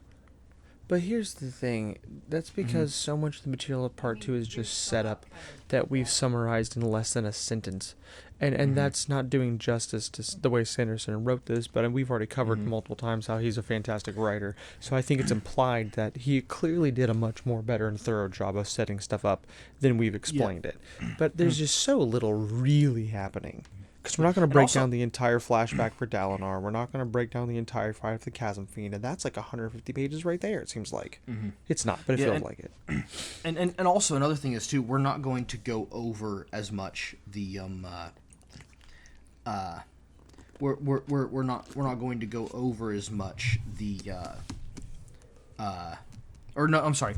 But here's the thing. That's because so much of the material of part 2 is just set up that we've summarized in less than a sentence. And that's not doing justice to the way Sanderson wrote this, but we've already covered multiple times how he's a fantastic writer. So I think it's implied that he clearly did a much more better and thorough job of setting stuff up than we've explained it. But there's just so little really happening. Because we're not going to break down the entire flashback for Dalinar. We're not going to break down the entire fight of the Chasm Fiend. And that's like 150 pages right there, it seems like. It's not, but it feels like it.
And also another thing is too, we're not going to go over as much the we're not going to go over as much the or no, I'm sorry,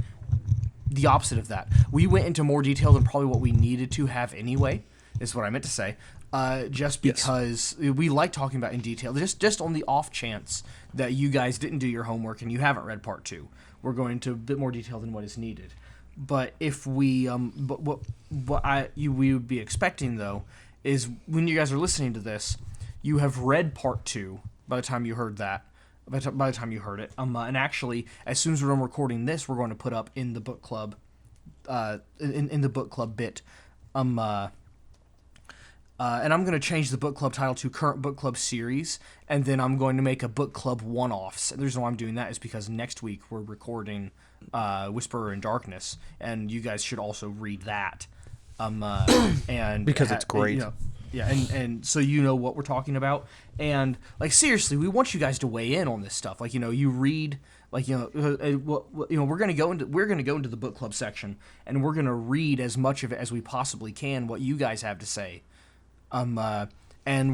the opposite of that. We went into more detail than probably what we needed to have anyway, is what I meant to say. Just because we like talking about in detail, just on the off chance that you guys didn't do your homework and you haven't read part 2, we're going into a bit more detail than what is needed. But if we, but we would be expecting though is when you guys are listening to this, you have read part 2 by the time you heard that. By the time you heard it, and actually, as soon as we're done recording this, we're going to put up in the book club, in the book club bit, and I'm going to change the book club title to Current Book Club Series, and then I'm going to make a book club one-offs. The reason why I'm doing that is because next week we're recording Whisperer in Darkness, and you guys should also read that. And
Because it's great.
You know, yeah, and so you know what we're talking about. And, like, seriously, we want you guys to weigh in on this stuff. Like, you know, you read... Like, you know, we're gonna go into the book club section, and we're gonna read as much of it as we possibly can. What you guys have to say, and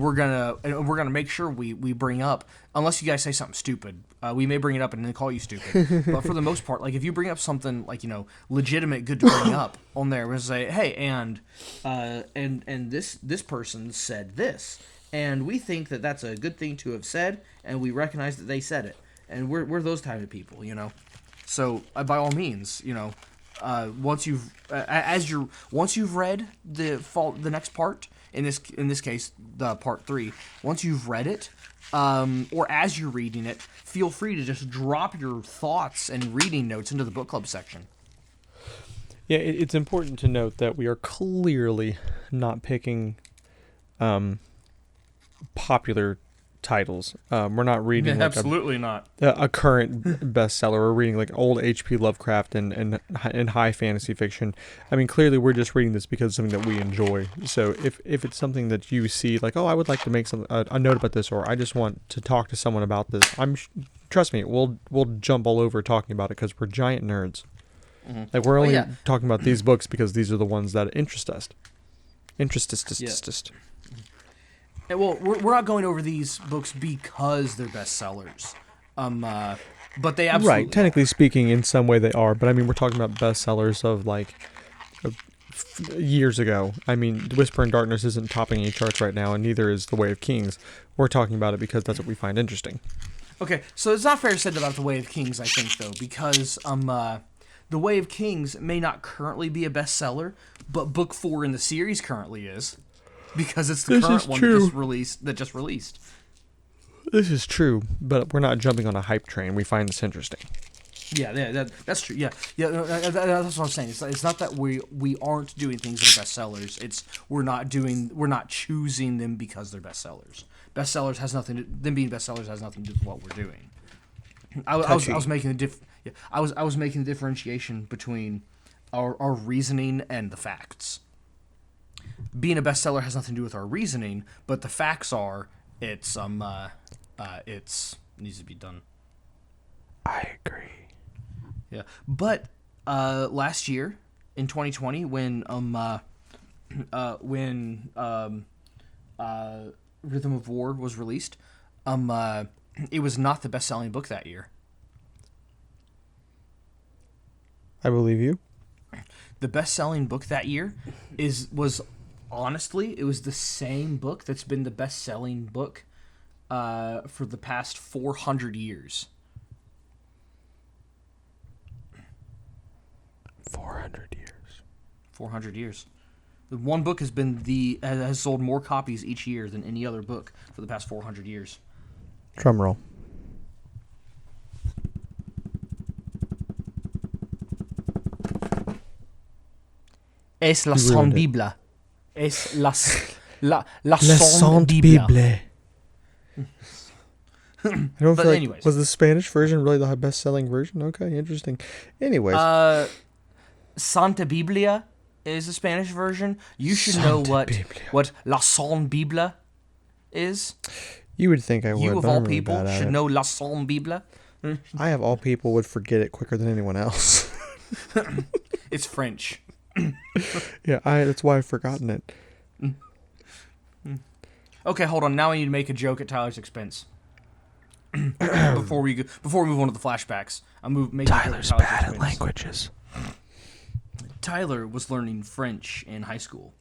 we're gonna make sure we bring up, unless you guys say something stupid, we may bring it up and then call you stupid. But for the most part, like if you bring up something like, you know, legitimate, good to bring up on there, we're gonna say, hey, and this person said this, and we think that that's a good thing to have said, and we recognize that they said it, and we're those type of people, you know. So by all means, you know, once you've read the next part, in this case the part 3, once you've read it, or as you're reading it, feel free to just drop your thoughts and reading notes into the book club section.
Yeah, it's important to note that we are clearly not picking popular titles. We're not reading like
not.
a current bestseller. We're reading like old H.P. Lovecraft and high fantasy fiction. I mean, clearly we're just reading this because it's something that we enjoy. So if it's something that you see like, oh, I would like to make a note about this, or I just want to talk to someone about this, trust me, we'll jump all over talking about it because we're giant nerds.
Mm-hmm.
Like we're only talking about these books because these are the ones that interest us.
Well, we're not going over these books because they're bestsellers, but they absolutely
right. Technically speaking, in some way they are, but I mean we're talking about bestsellers of like years ago. I mean, Whisper in Darkness isn't topping any charts right now, and neither is The Way of Kings. We're talking about it because that's what we find interesting.
Okay, so it's not fair to say that about The Way of Kings, I think, though, because The Way of Kings may not currently be a bestseller, but book 4 in the series currently is. Because it's the current one that just released.
This is true, but we're not jumping on a hype train. We find this interesting.
Yeah, that's true. Yeah, that's what I'm saying. It's not that we aren't doing things that are bestsellers. It's we're not choosing them because they're bestsellers. Them being bestsellers has nothing to do with what we're doing. I was making the differentiation between our reasoning and the facts. Being a bestseller has nothing to do with our reasoning, but the facts are it needs to be done.
I agree.
Yeah, but last year in 2020, when Rhythm of War was released, it was not the best-selling book that year.
I believe you.
The best-selling book that year was honestly, it was the same book that's been the best-selling book for the past 400 years.
400 years.
400 years. The one book has sold more copies each year than any other book for the past 400 years.
Drum roll.
Es la Sainte Bible. Es la Sainte Bible.
I don't feel like, was the Spanish version really the best-selling version? Okay, interesting. Anyways.
Santa Biblia is the Spanish version. You should know what La Sainte Bible is.
You would think I would.
You, of all people, should know La Sainte Bible.
I, of all people, would forget it quicker than anyone else.
It's French.
Yeah, that's why I've forgotten it.
Okay, hold on. Now I need to make a joke at Tyler's expense. before we move on to the flashbacks,
Tyler's bad at languages.
Tyler was learning French in high school,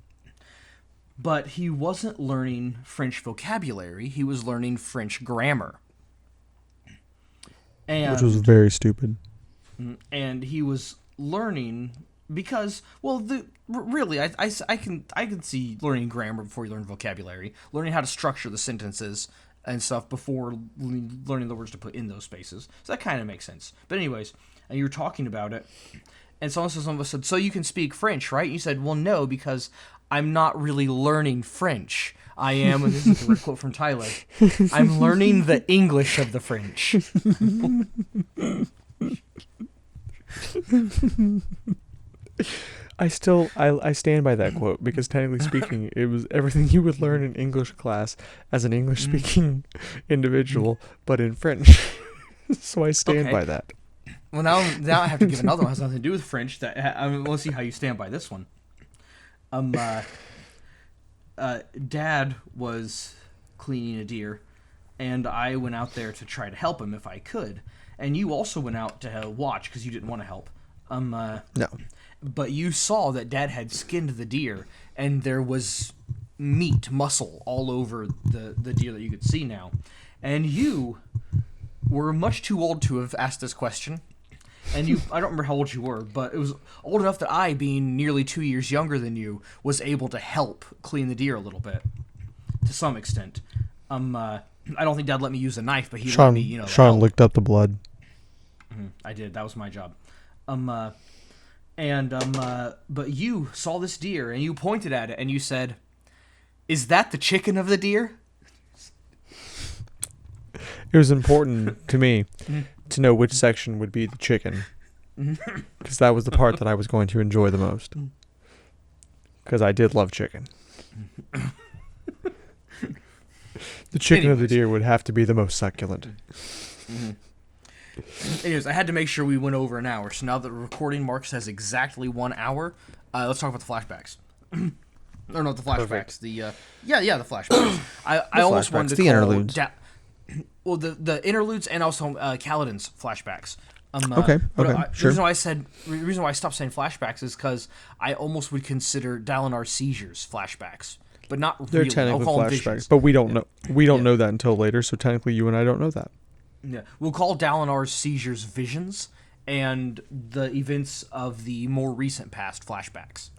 but he wasn't learning French vocabulary. He was learning French grammar,
which was very stupid.
And he was learning because, well, really, I can see learning grammar before you learn vocabulary, learning how to structure the sentences and stuff before learning the words to put in those spaces. So that kind of makes sense. But anyways, and you were talking about it, and someone said, so you can speak French, right? And you said, well, no, because I'm not really learning French. I am, and this is a direct quote from Tyler, I'm learning the English of the French.
I stand by that quote because technically speaking, it was everything you would learn in English class as an English speaking individual, but in French. So I stand by that.
Well, now I have to give another one. It has nothing to do with French. We'll see how you stand by this one. Dad was cleaning a deer, and I went out there to try to help him if I could. And you also went out to watch because you didn't want to help.
No.
But you saw that Dad had skinned the deer, and there was muscle all over the deer that you could see now. And you were much too old to have asked this question. And I don't remember how old you were, but it was old enough that I, being nearly 2 years younger than you, was able to help clean the deer a little bit, to some extent. I don't think Dad let me use a knife, but he let me,
Sean licked up the blood.
I did. That was my job. But you saw this deer, and you pointed at it, and you said, "Is that the chicken of the deer?"
It was important to me to know which section would be the chicken. Because that was the part that I was going to enjoy the most. Because I did love chicken. The chicken of the deer would have to be the most succulent.
Anyways, I had to make sure we went over an hour. So now that the recording mark says exactly 1 hour, let's talk about the flashbacks. Or not the flashbacks.
Perfect.
The the flashbacks. I almost wanted to
the
call
interludes.
The interludes and also Kaladin's flashbacks.
Okay, sure.
The reason why I stopped saying flashbacks is because I almost would consider Dalinar seizures flashbacks, but not
They're
really.
technically
I'll call them
flashbacks,
visions.
but we don't know. We don't know that until later. So technically, you and I don't know that.
Yeah, we'll call Dalinar's seizures visions, and the events of the more recent past flashbacks.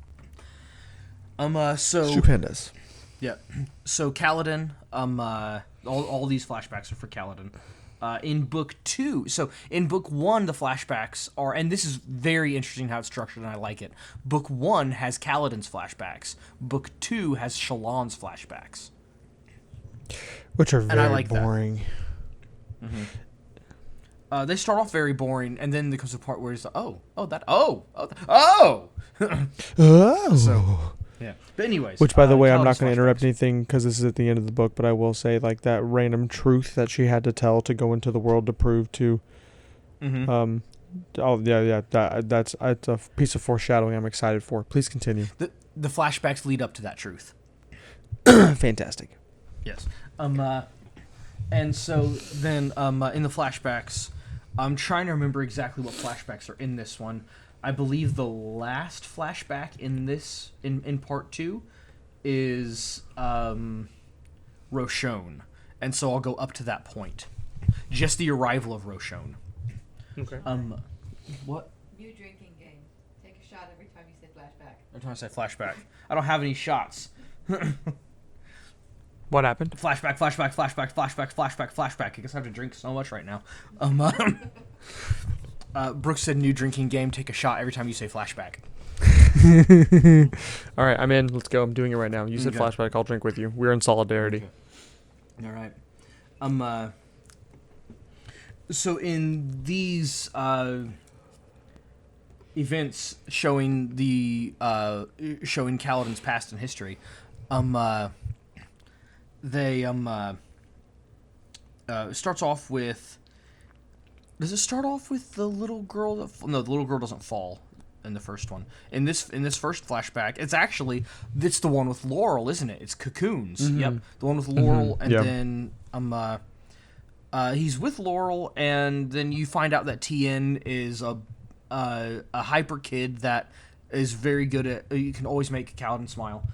Stupendous.
Yeah. So Kaladin, all these flashbacks are for Kaladin. In book 2, so in book 1, the flashbacks are, and this is very interesting how it's structured, and I like it. Book 1 has Kaladin's flashbacks. Book 2 has Shallan's flashbacks.
Which are very
like that.
boring.
They start off very boring, and then there comes a part where it's
Oh.
So, yeah. But anyways.
Which, by the way, I'm
Kaladin's
not going to interrupt
flashbacks.
anything because this is at the end of the book, but I will say, like, that random truth that she had to tell to go into the world to prove to... that's a piece of foreshadowing I'm excited for. Please continue.
The flashbacks lead up to that truth.
Fantastic.
Yes. And so then in the flashbacks, I'm trying to remember exactly what flashbacks are in this one. I believe the last flashback in this in part 2 is Roshone, and so I'll go up to that point. Just the arrival of Roshone.
Okay.
What?
New drinking game. Take a shot every time you say flashback.
Every time I say flashback, I don't have any shots.
What happened?
Flashback. I guess I have to drink so much right now. Brooks said new drinking game. Take a shot every time you say flashback.
All right, I'm in. Let's go. I'm doing it right now. You said
Okay.
flashback. I'll drink with you. We're in solidarity.
Okay. All right. So in these events showing showing Kaladin's past and history, they starts off with. Does it start off with the little girl no, the little girl doesn't fall in the first one. In this first flashback, it's the one with Laurel, isn't it? It's Cocoons. Yep. The one with Laurel, and then he's with Laurel, and then you find out that Tien is a hyper kid that is very good at, you can always make Kaladin smile.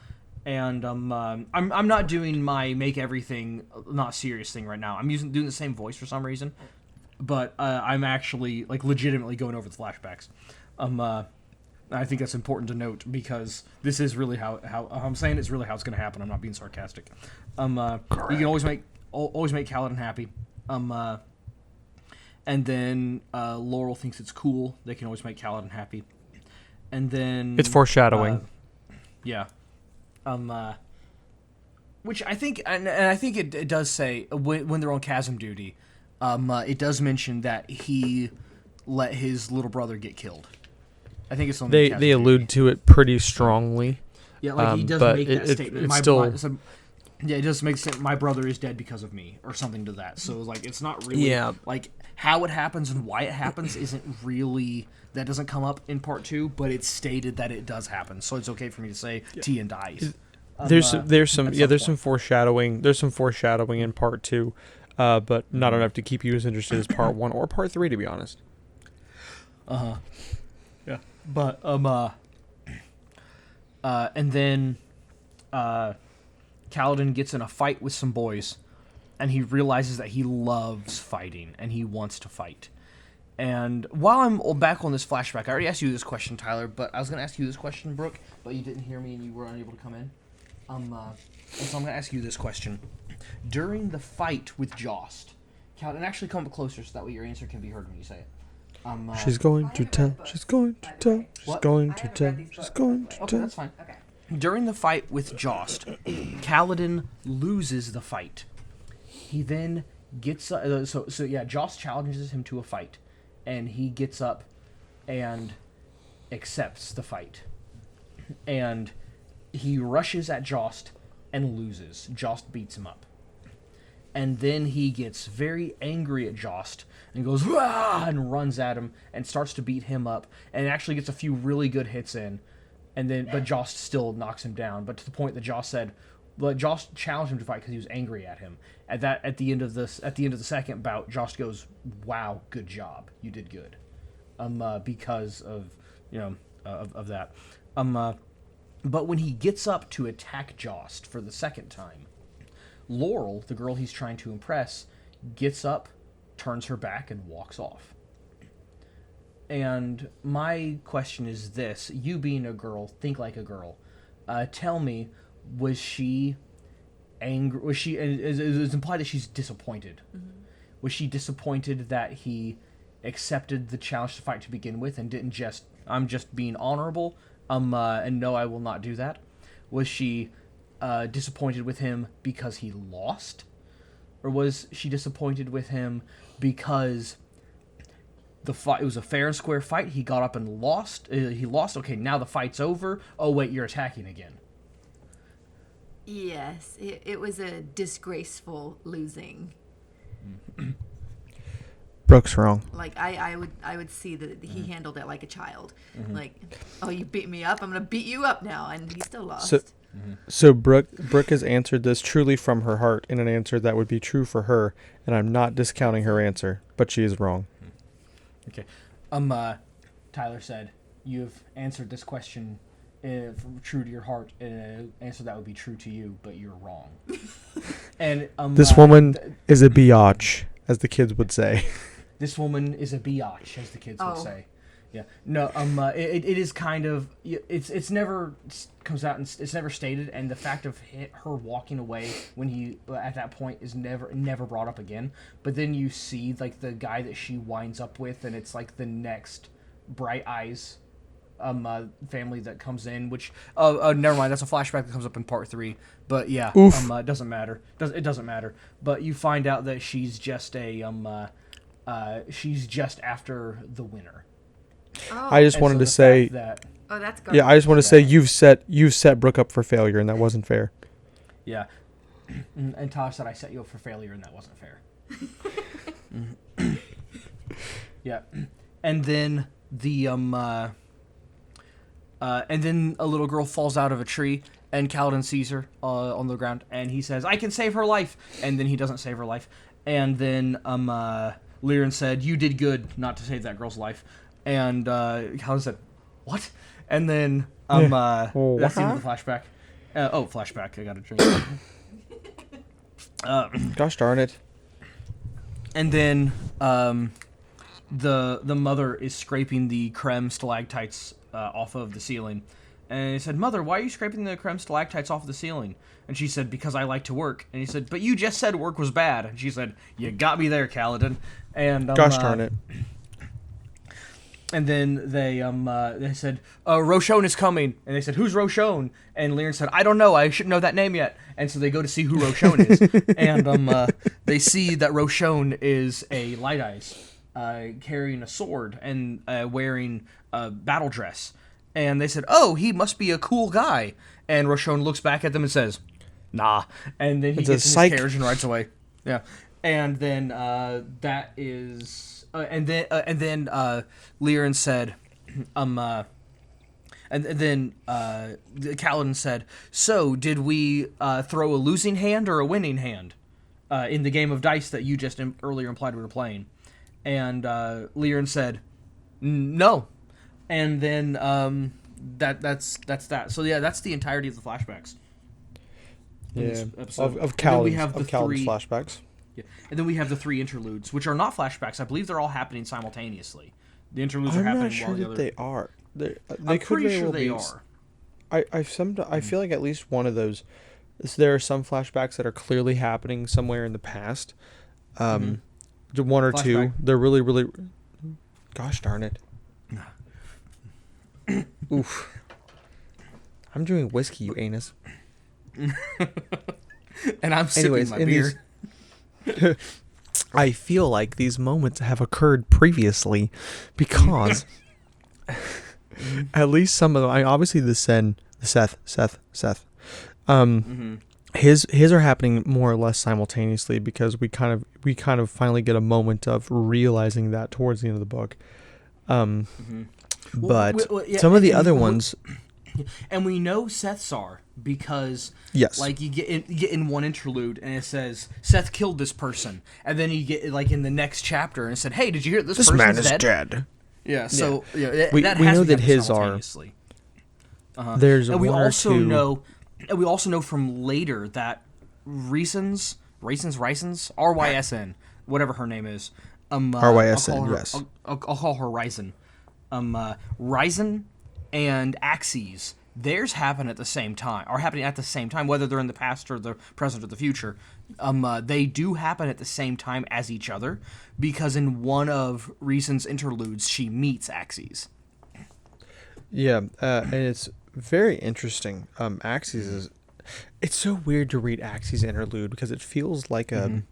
And I'm not doing my make everything not serious thing right now. I'm doing the same voice for some reason. But I'm actually legitimately going over the flashbacks. I think that's important to note because this is really how I'm saying it's really how it's going to happen. I'm not being sarcastic. You can always make Kaladin happy. And then Laurel thinks it's cool. They can always make Kaladin happy. And then
It's foreshadowing.
Yeah. Which I think, and I think it does say when they're on chasm duty. It does mention that he let his little brother get killed. I think it's on the
They allude to it pretty strongly.
Yeah, he does
but
make that statement.
It's still...
it does make sense. My brother is dead because of me, or something to that. So it's not really how it happens and why it happens isn't really, that doesn't come up in part 2, but it's stated that it does happen. So it's okay for me to say Tien dies.
There's some foreshadowing. There's some foreshadowing in part 2. But not enough to keep you as interested as part 1 or part 3, to be honest.
Yeah. But and then Kaladin gets in a fight with some boys, and he realizes that he loves fighting and he wants to fight. And while I'm back on this flashback, I already asked you this question, Tyler, but I was going to ask you this question, Brooke, but you didn't hear me and you were unable to come in. And so I'm going to ask you this question. During the fight with Jost, Kaladin, actually come up closer so that way your answer can be heard when you say it.
She's going to tell. She's going to tell. She's going to tell. She's going to
Okay,
tell.
that's fine.
Okay.
During the fight with Jost, Kaladin loses the fight. He then gets so yeah, Jost challenges him to a fight, and he gets up and accepts the fight, and he rushes at Jost and loses. Jost beats him up, and then he gets very angry at Jost and goes "Wah!" and runs at him and starts to beat him up, and actually gets a few really good hits in, and then but Jost still knocks him down, but to the point that Jost said. But Jost challenged him to fight because he was angry at him. At the end of the second bout, Jost goes, "Wow, good job, you did good," because of of that, but when he gets up to attack Jost for the second time, Laurel, the girl he's trying to impress, gets up, turns her back, and walks off. And my question is this: you being a girl, think like a girl. Tell me. Was she angry? Was she? It's implied that she's disappointed. Mm-hmm. Was she disappointed that he accepted the challenge to fight to begin with and didn't just I'm just being honorable? And no, I will not do that. Was she disappointed with him because he lost, or was she disappointed with him because the fight it was a fair and square fight? He got up and lost. He lost. Okay, now the fight's over. Oh wait, you're attacking again.
Yes, it was a disgraceful losing.
Brooke's wrong.
Like I would see that he handled it like a child. Like, oh, you beat me up, I'm gonna beat you up now, and he still lost.
So Brooke has answered this truly from her heart in an answer that would be true for her, and I'm not discounting her answer, but she is wrong.
Okay, Tyler said you've answered this question. True to your heart, answer that would be true to you, but you're wrong. And
this woman is a biatch, as the kids would say.
This woman is a biatch, as the kids would say. Yeah. No. It is kind of. It's never comes out and it's never stated, and the fact of her walking away when he at that point is never brought up again. But then you see like the guy that she winds up with, and it's like the next Bright Eyes. Family that comes in, which never mind, that's a flashback that comes up in part 3, but yeah. It doesn't matter. It doesn't matter. But you find out that she's just she's just after the winner.
I just wanted to say
that. Oh, that's good.
Yeah, I just want to say you've set Brooke up for failure, and that wasn't fair.
Yeah. And Tyler said I set you up for failure, and that wasn't fair. Yeah. And then and then a little girl falls out of a tree, and Kaladin sees her on the ground, and he says, "I can save her life," and then he doesn't save her life. And then Liren said, "You did good not to save that girl's life," and Kaladin said, "What?" And then that's the end of the flashback. Flashback! I got a drink.
Gosh darn it!
And then the mother is scraping the creme stalactites off of the ceiling. And he said, "Mother, why are you scraping the creme stalactites off of the ceiling?" And she said, "Because I like to work." And he said, "But you just said work was bad." And she said, "You got me there, Kaladin." And
gosh darn it.
And then they said, "Roshon is coming." And they said, "Who's Roshon?" And Liren said, "I don't know. I shouldn't know that name yet." And so they go to see who Roshon is. And they see that Roshon is a Light Eyes, carrying a sword and wearing a battle dress. And they said, "Oh, he must be a cool guy." And Roshon looks back at them and says, "Nah." And then he gets in his carriage and rides away. Yeah. And then that is... and then Liren said... and then Kaladin said, "So, did we throw a losing hand or a winning hand in the game of dice that you just earlier implied we were playing?" And Liren said, "No." And then that's that. So yeah, that's the entirety of the flashbacks.
Yeah, of Kaladin's flashbacks.
Yeah, and then we have the 3 interludes, which are not flashbacks. I believe they're all happening simultaneously. The interludes are happening
while
the other.
They are.
I'm pretty sure they are.
I feel like at least one of those. There are some flashbacks that are clearly happening somewhere in the past. One or
Flashback.
two. They're really, really. Gosh darn it. Oof. I'm drinking whiskey, you anus.
And I'm sipping my beer.
I feel like these moments have occurred previously because at least some of them, obviously the Seth. His are happening more or less simultaneously because we kind of finally get a moment of realizing that towards the end of the book. But some of the other ones,
and we know Seth's are because
yes,
like you get in one interlude and it says Seth killed this person, and then you get like in the next chapter and it said, hey, did you hear this person's
man is dead?
Yeah, so yeah,
we
that
know that his are. There's
and we
one or
also
two.
And we also know from later that Rysn, RYSN, whatever her name is.
RYSN, yes.
I'll call her Ryzen. Ryzen and Axes, theirs happen at the same time, are happening at the same time, whether they're in the past or the present or the future. They do happen at the same time as each other, because in one of Rysn's interludes, she meets Axes.
Yeah, and it's very interesting. Axes is... It's so weird to read Axes interlude because it feels like a...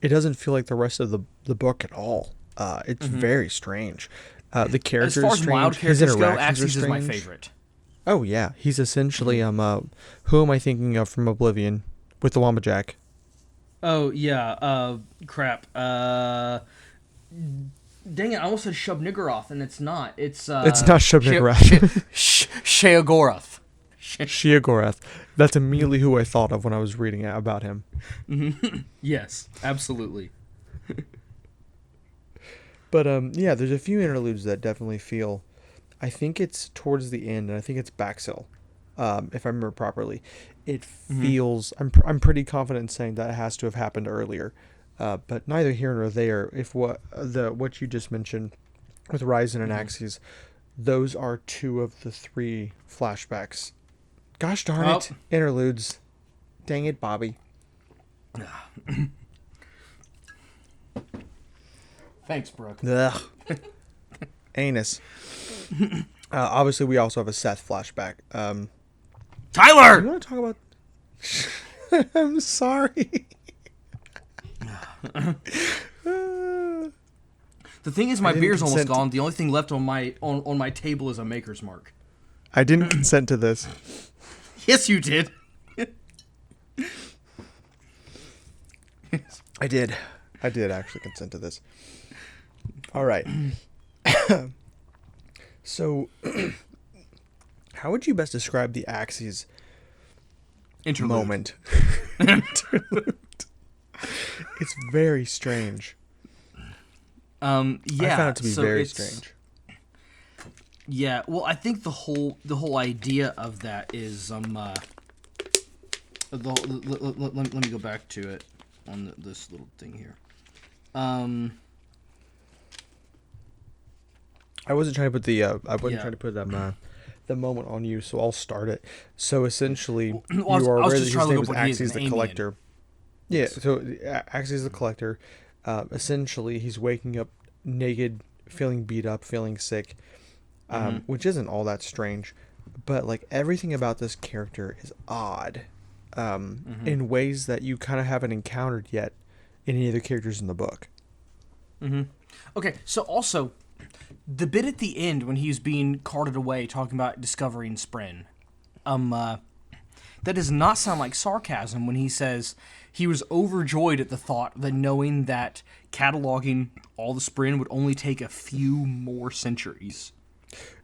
It doesn't feel like the rest of the book at all. It's very strange. The characters
as far
are
as
strange.
mild
His
characters go,
interactions
Axes
are
is my
strange.
favorite.
Oh yeah, he's essentially who am I thinking of from Oblivion with the Wambajack?
Oh yeah, crap. Dang it! I almost said Shub-Niggurath, and it's not. It's
not Shub-Niggurath.
Sheogorath.
Sheogorath. That's immediately who I thought of when I was reading about him.
Yes, absolutely.
But yeah, there's a few interludes that definitely feel. I think it's towards the end, and I think it's Baxil, if I remember properly. It feels. I'm pretty confident in saying that it has to have happened earlier, but neither here nor there. If what you just mentioned with Ryzen and Axes, those are two of the three flashbacks. Gosh darn it, interludes. Dang it, Bobby.
Thanks, Brooke.
Ugh. Anus. Obviously, we also have a Seth flashback.
Tyler!
You want to talk about... I'm sorry.
The thing is, my beer's almost gone. The only thing left on my table is a Maker's Mark.
I didn't consent to this.
Yes, you did.
I did actually consent to this. All right. So, how would you best describe the Axes moment? Interlude. It's very strange.
Yeah,
I found it to be very strange.
Yeah, well, I think the whole idea of that is let me go back to it on this little thing here.
I wasn't trying to put the the moment on you, so I'll start it. So essentially, you are aware that his name is Axes the Collector. Yeah, so Axes the Collector. Essentially, he's waking up naked, feeling beat up, feeling sick, which isn't all that strange, but like everything about this character is odd, in ways that you kind of haven't encountered yet in any of the characters in the book.
Okay, so also, the bit at the end when he's being carted away talking about discovering Spren, that does not sound like sarcasm when he says he was overjoyed at the thought that knowing that cataloging all the Spren would only take a few more centuries.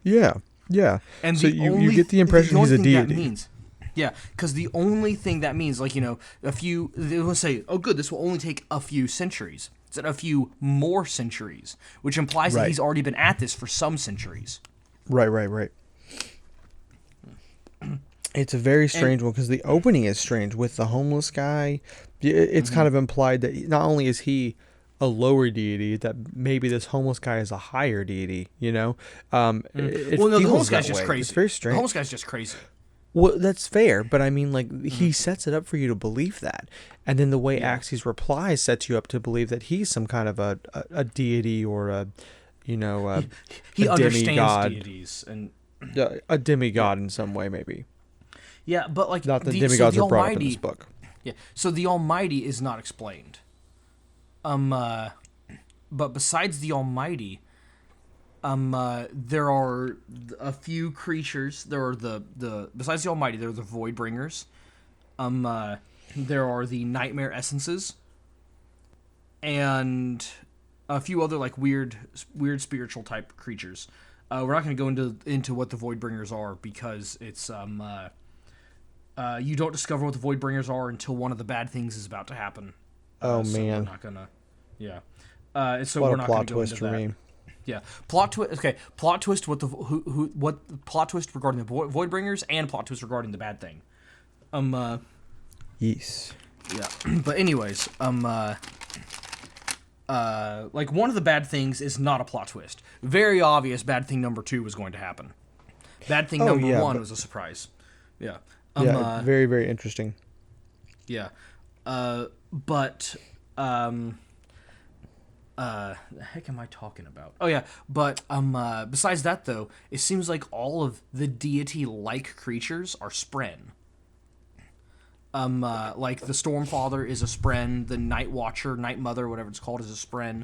Yeah. And so you get the impression he's a deity.
Yeah, because the only thing that means, like, a few, they will say, oh good, this will only take a few centuries. It's a few more centuries, which implies that he's already been at this for some centuries.
Right. It's a very strange one because the opening is strange with the homeless guy. It's kind of implied that not only is he a lower deity, that maybe this homeless guy is a higher deity,
the homeless guy's just crazy.
It's very strange.
The homeless guy's just crazy.
Well, that's fair, but I mean, like, he sets it up for you to believe that. And then the way Axes replies sets you up to believe that he's some kind of a deity or a
he
a
understands
demigod.
Deities and
A demigod in some way, maybe.
Yeah, but like
not that demigods are brought up in this book.
Yeah, so the Almighty is not explained. But besides the Almighty, there are a few creatures. There are the besides the Almighty, there are the Voidbringers. There are the Nightmare Essences, and a few other like weird spiritual type creatures. We're not going to go into what the Voidbringers are because it's you don't discover what the Voidbringers are until one of the bad things is about to happen.
Oh
so
man,
we're not gonna. Yeah. And so
what
we're
a
not
plot
going to go
twist
into
for
that.
me.
Yeah, plot twist. Okay, plot twist. What plot twist regarding the Voidbringers and plot twist regarding the bad thing.
Yes.
Yeah, but anyways, like one of the bad things is not a plot twist. Very obvious. Bad thing number 2 was going to happen. Bad thing number 1 was a surprise. Yeah.
Yeah. Very very interesting.
Yeah. But the heck am I talking about? Oh yeah, but besides that though, it seems like all of the deity-like creatures are Spren. Like the Stormfather is a Spren, the Night Watcher, Night Mother, whatever it's called, is a Spren.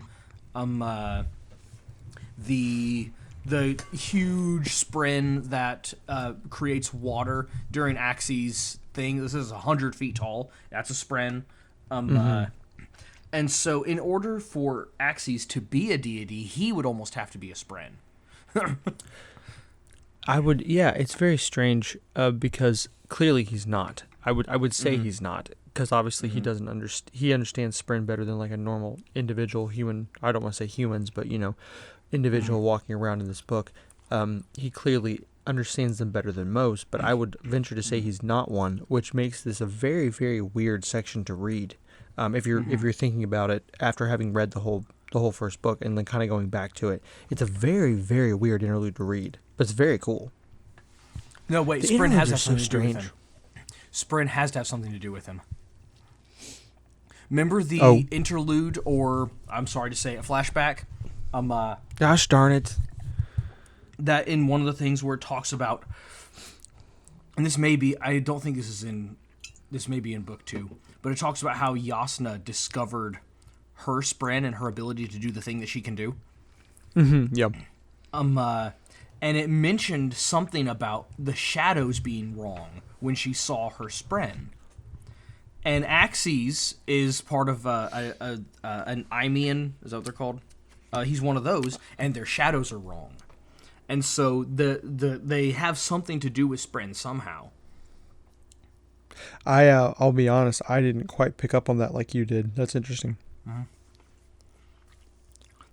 The huge Spren that creates water during Axie's thing. This is 100 feet tall. That's a Spren. And so, in order for Axes to be a deity, he would almost have to be a Spren.
Yeah, it's very strange because clearly he's not. I would say he's not because obviously he doesn't he understands Spren better than like a normal individual human. I don't want to say humans, but individual walking around in this book. He clearly understands them better than most, but I would venture to say he's not one, which makes this a very very weird section to read. If you're thinking about it after having read the whole first book and then kind of going back to it, it's a very very weird interlude to read, but it's very cool.
No, wait, Spren has to have something to do with him. Spren has to have something to do with him. Remember the interlude, or I'm sorry to say, a flashback?
Gosh darn it!
That in one of the things where it talks about, and this may be, I don't think this may be in book 2. But it talks about how Yasna discovered her Spren and her ability to do the thing that she can do.
Mm-hmm. Yep.
And it mentioned something about the shadows being wrong when she saw her Spren. And Axes is part of an Imean, is that what they're called? He's one of those, and their shadows are wrong. And so they have something to do with Spren somehow.
I'll be honest, I didn't quite pick up on that like you did. That's interesting.
Mm-hmm.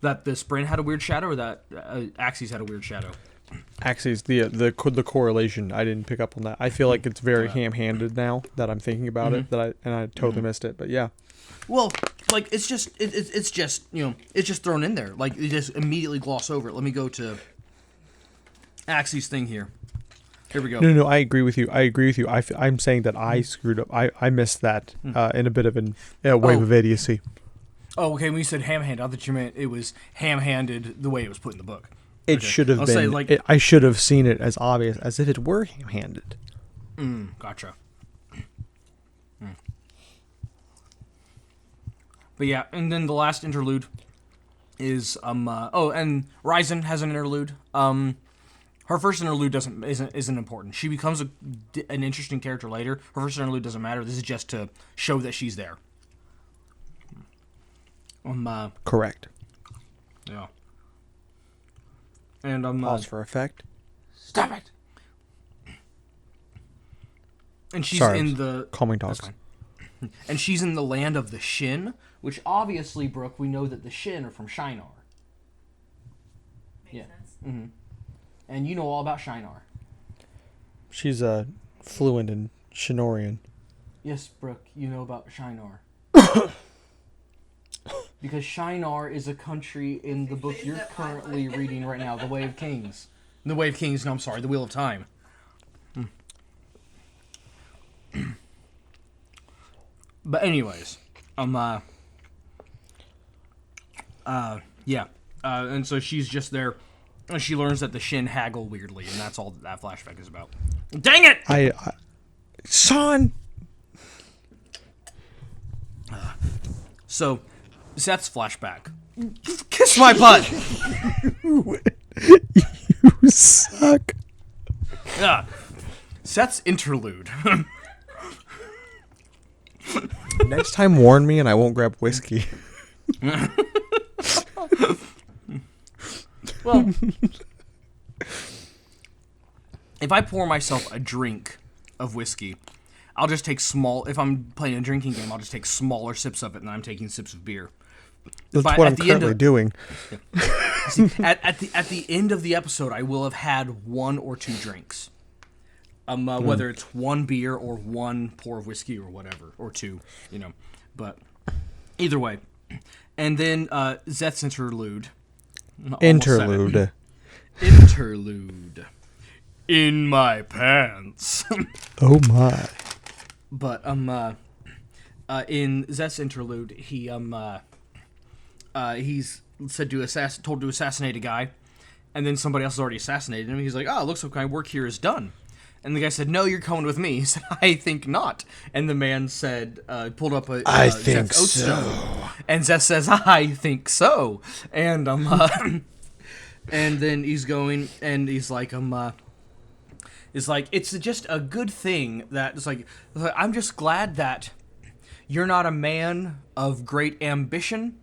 That the Spren had a weird shadow, or that Axes had a weird shadow?
Axes, the correlation, I didn't pick up on that. I feel like it's very ham-handed now that I'm thinking about it, I totally missed it. But yeah.
Well, like it's just it's just thrown in there. Like you just immediately gloss over it. Let me go to Axes thing here. Here we go.
No, I agree with you. I'm saying that I screwed up. I missed that in a bit of a wave of idiocy.
Oh, okay. When you said ham-handed, I thought you meant it was ham-handed the way it was put in the book.
It should have been. I should have seen it as obvious as if it were ham-handed.
Gotcha. But yeah, and then the last interlude is and Ryzen has an interlude. Her first interlude isn't important. She becomes an interesting character later. Her first interlude doesn't matter. This is just to show that she's there.
Correct.
Yeah. And
pause for effect.
Stop it. And she's in the
calming dogs.
And she's in the land of the Shin, which obviously, Brooke, we know that the Shin are from Shinar.
Makes sense.
Mm-hmm. And you know all about Shinar.
She's fluent in Shinorian.
Yes, Brooke, you know about Shinar. Because Shinar is a country in the book you're currently reading right now, The Way of Kings. The Way of Kings, no, I'm sorry, The Wheel of Time. But anyways, and so she's just there, and she learns that the Shin haggle weirdly, and that's all that flashback is about. Dang it!
Son!
So, Seth's flashback. Kiss my butt.
You suck.
Yeah. Seth's interlude.
Next time, warn me, and I won't grab whiskey.
Well, if I pour myself a drink of whiskey, I'll just take if I'm playing a drinking game, I'll just take smaller sips of it than I'm taking sips of beer.
That's
But
what
at
I'm
the end
currently doing.
See, at the end of the episode, I will have had 1 or 2 drinks. Whether it's 1 beer or 1 pour of whiskey or whatever, or 2, But either way. And then Zeth's interlude.
Interlude.
Interlude. In my pants.
Oh my.
But in Zeth's interlude, he's told to assassinate a guy, and then somebody else has already assassinated him. He's like, "Oh, it looks like my work here is done." And the guy said, "No, you're coming with me." He said, "I think not." And the man said, pulled up
I think
Zeth's oath
so.
stone. And Zeth says, "I think so." And and then he's going, and he's like, it's like, it's just a good thing that it's like, I'm just glad that you're not a man of great ambition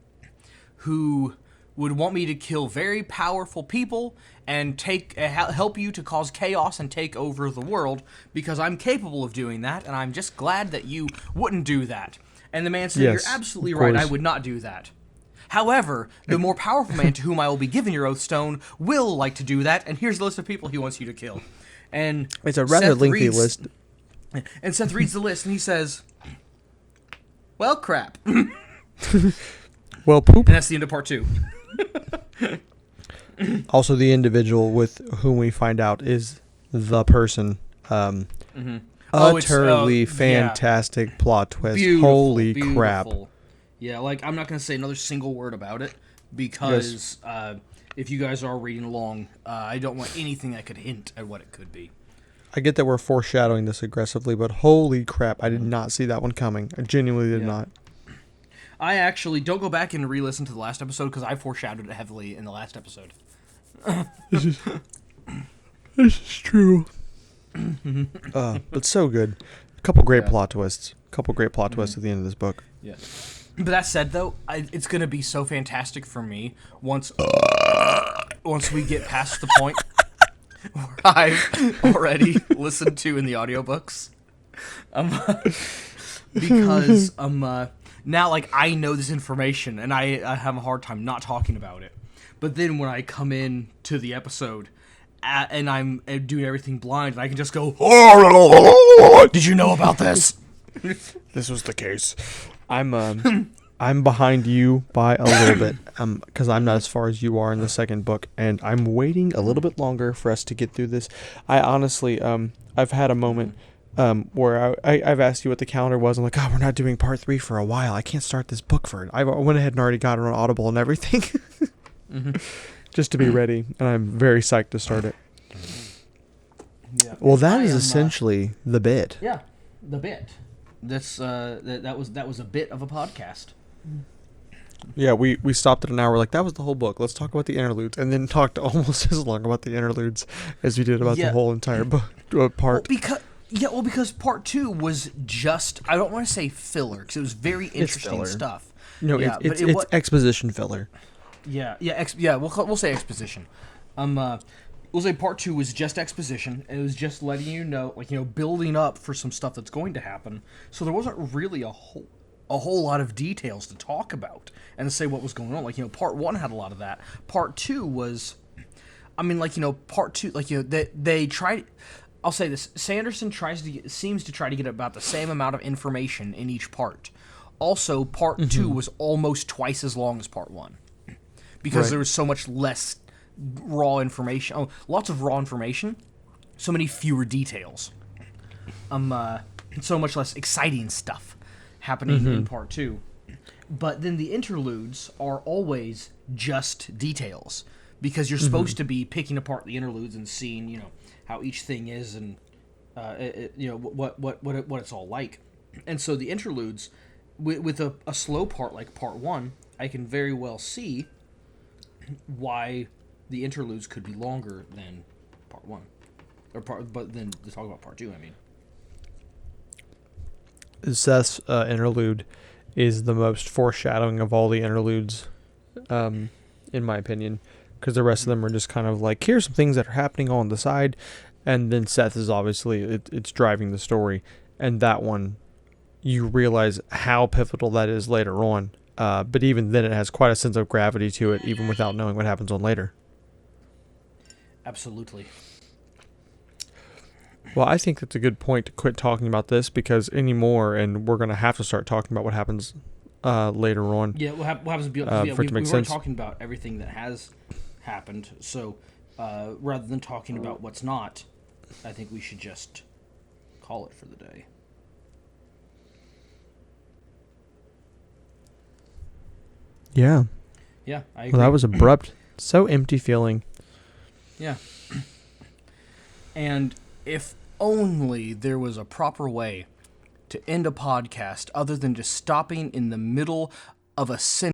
who would want me to kill very powerful people and help you to cause chaos and take over the world, because I'm capable of doing that, and I'm just glad that you wouldn't do that. And the man said,
Yes,
"You're absolutely
of
right, I
course.
would not do that. However, the more powerful man to whom I will be giving your oath stone will like to do that, and here's the list of people he wants you to kill." And
It's a rather lengthy list.
And Seth reads the list, and he says, "Well, crap."
Well, poop.
And that's the end of part 2.
Also, the individual with whom we find out is the person.
Oh,
Utterly
it's,
fantastic plot twist.
Beautiful,
Holy
beautiful.
crap.
Yeah, like, I'm not going to say another single word about it, because if you guys are reading along, I don't want anything that could hint at what it could be.
I get that we're foreshadowing this aggressively, but holy crap, I did not see that one coming. I genuinely did not.
I actually don't go back and re-listen to the last episode, because I foreshadowed it heavily in the last episode.
This is true. But so good. A couple great plot twists. A couple great plot twists at the end of this book.
Yeah. But that said, though, it's going to be so fantastic for me once we get past the point where I've already listened to in the audiobooks. Because now, like, I know this information, and I have a hard time not talking about it. But then when I come in to the episode, and I'm doing everything blind, and I can just go, "Did you know about this?"
This was the case. I'm behind you by a little bit, because I'm not as far as you are in the second book, and I'm waiting a little bit longer for us to get through this. I honestly, I've had a moment where I've asked you what the calendar was. I'm like, "Oh, we're not doing part 3 for a while. I can't start this book for it." I went ahead and already got it on Audible and everything, just to be ready, and I'm very psyched to start it.
Yeah.
Well, that is essentially the bit.
Yeah, the bit. That's that was a bit of a podcast.
Yeah, we stopped at an hour. Like, that was the whole book. Let's talk about the interludes, and then talked almost as long about the interludes as we did about the whole entire book part.
Because part 2 was just, I don't want to say filler, because it was very interesting
filler.
stuff.
No,
yeah,
it's exposition filler.
We'll say exposition. We'll say part 2 was just exposition. It was just letting you know, building up for some stuff that's going to happen. So there wasn't really a whole lot of details to talk about and to say what was going on. Part 1 had a lot of that. Part 2 was, part 2, they tried. I'll say this: Sanderson seems to try to get about the same amount of information in each part. Also, part 2 was almost twice as long as part 1 because there was so much less raw information. Oh, lots of raw information, so many fewer details. So much less exciting stuff happening in part 2. But then the interludes are always just details, because you're supposed to be picking apart the interludes and seeing, how each thing is, and what it's all like. And so the interludes, with a slow part like part 1, I can very well see why the interludes could be longer than part 1. But then to talk about part 2, I mean.
Seth's interlude is the most foreshadowing of all the interludes, in my opinion, because the rest of them are just kind of like, here's some things that are happening on the side, and then Seth is obviously, it's driving the story, and that one, you realize how pivotal that is later on, but even then it has quite a sense of gravity to it, even without knowing what happens on later.
Absolutely.
Well, I think that's a good point to quit talking about this because anymore, and we're going to have to start talking about what happens later on.
Yeah, what happens to be
for it to make
we
sense.
were talking about everything that has happened, so rather than talking about what's not, I think we should just call it for the day.
Yeah.
Yeah, I agree.
Well, that was abrupt. So empty feeling.
Yeah. And if only there was a proper way to end a podcast other than just stopping in the middle of a sentence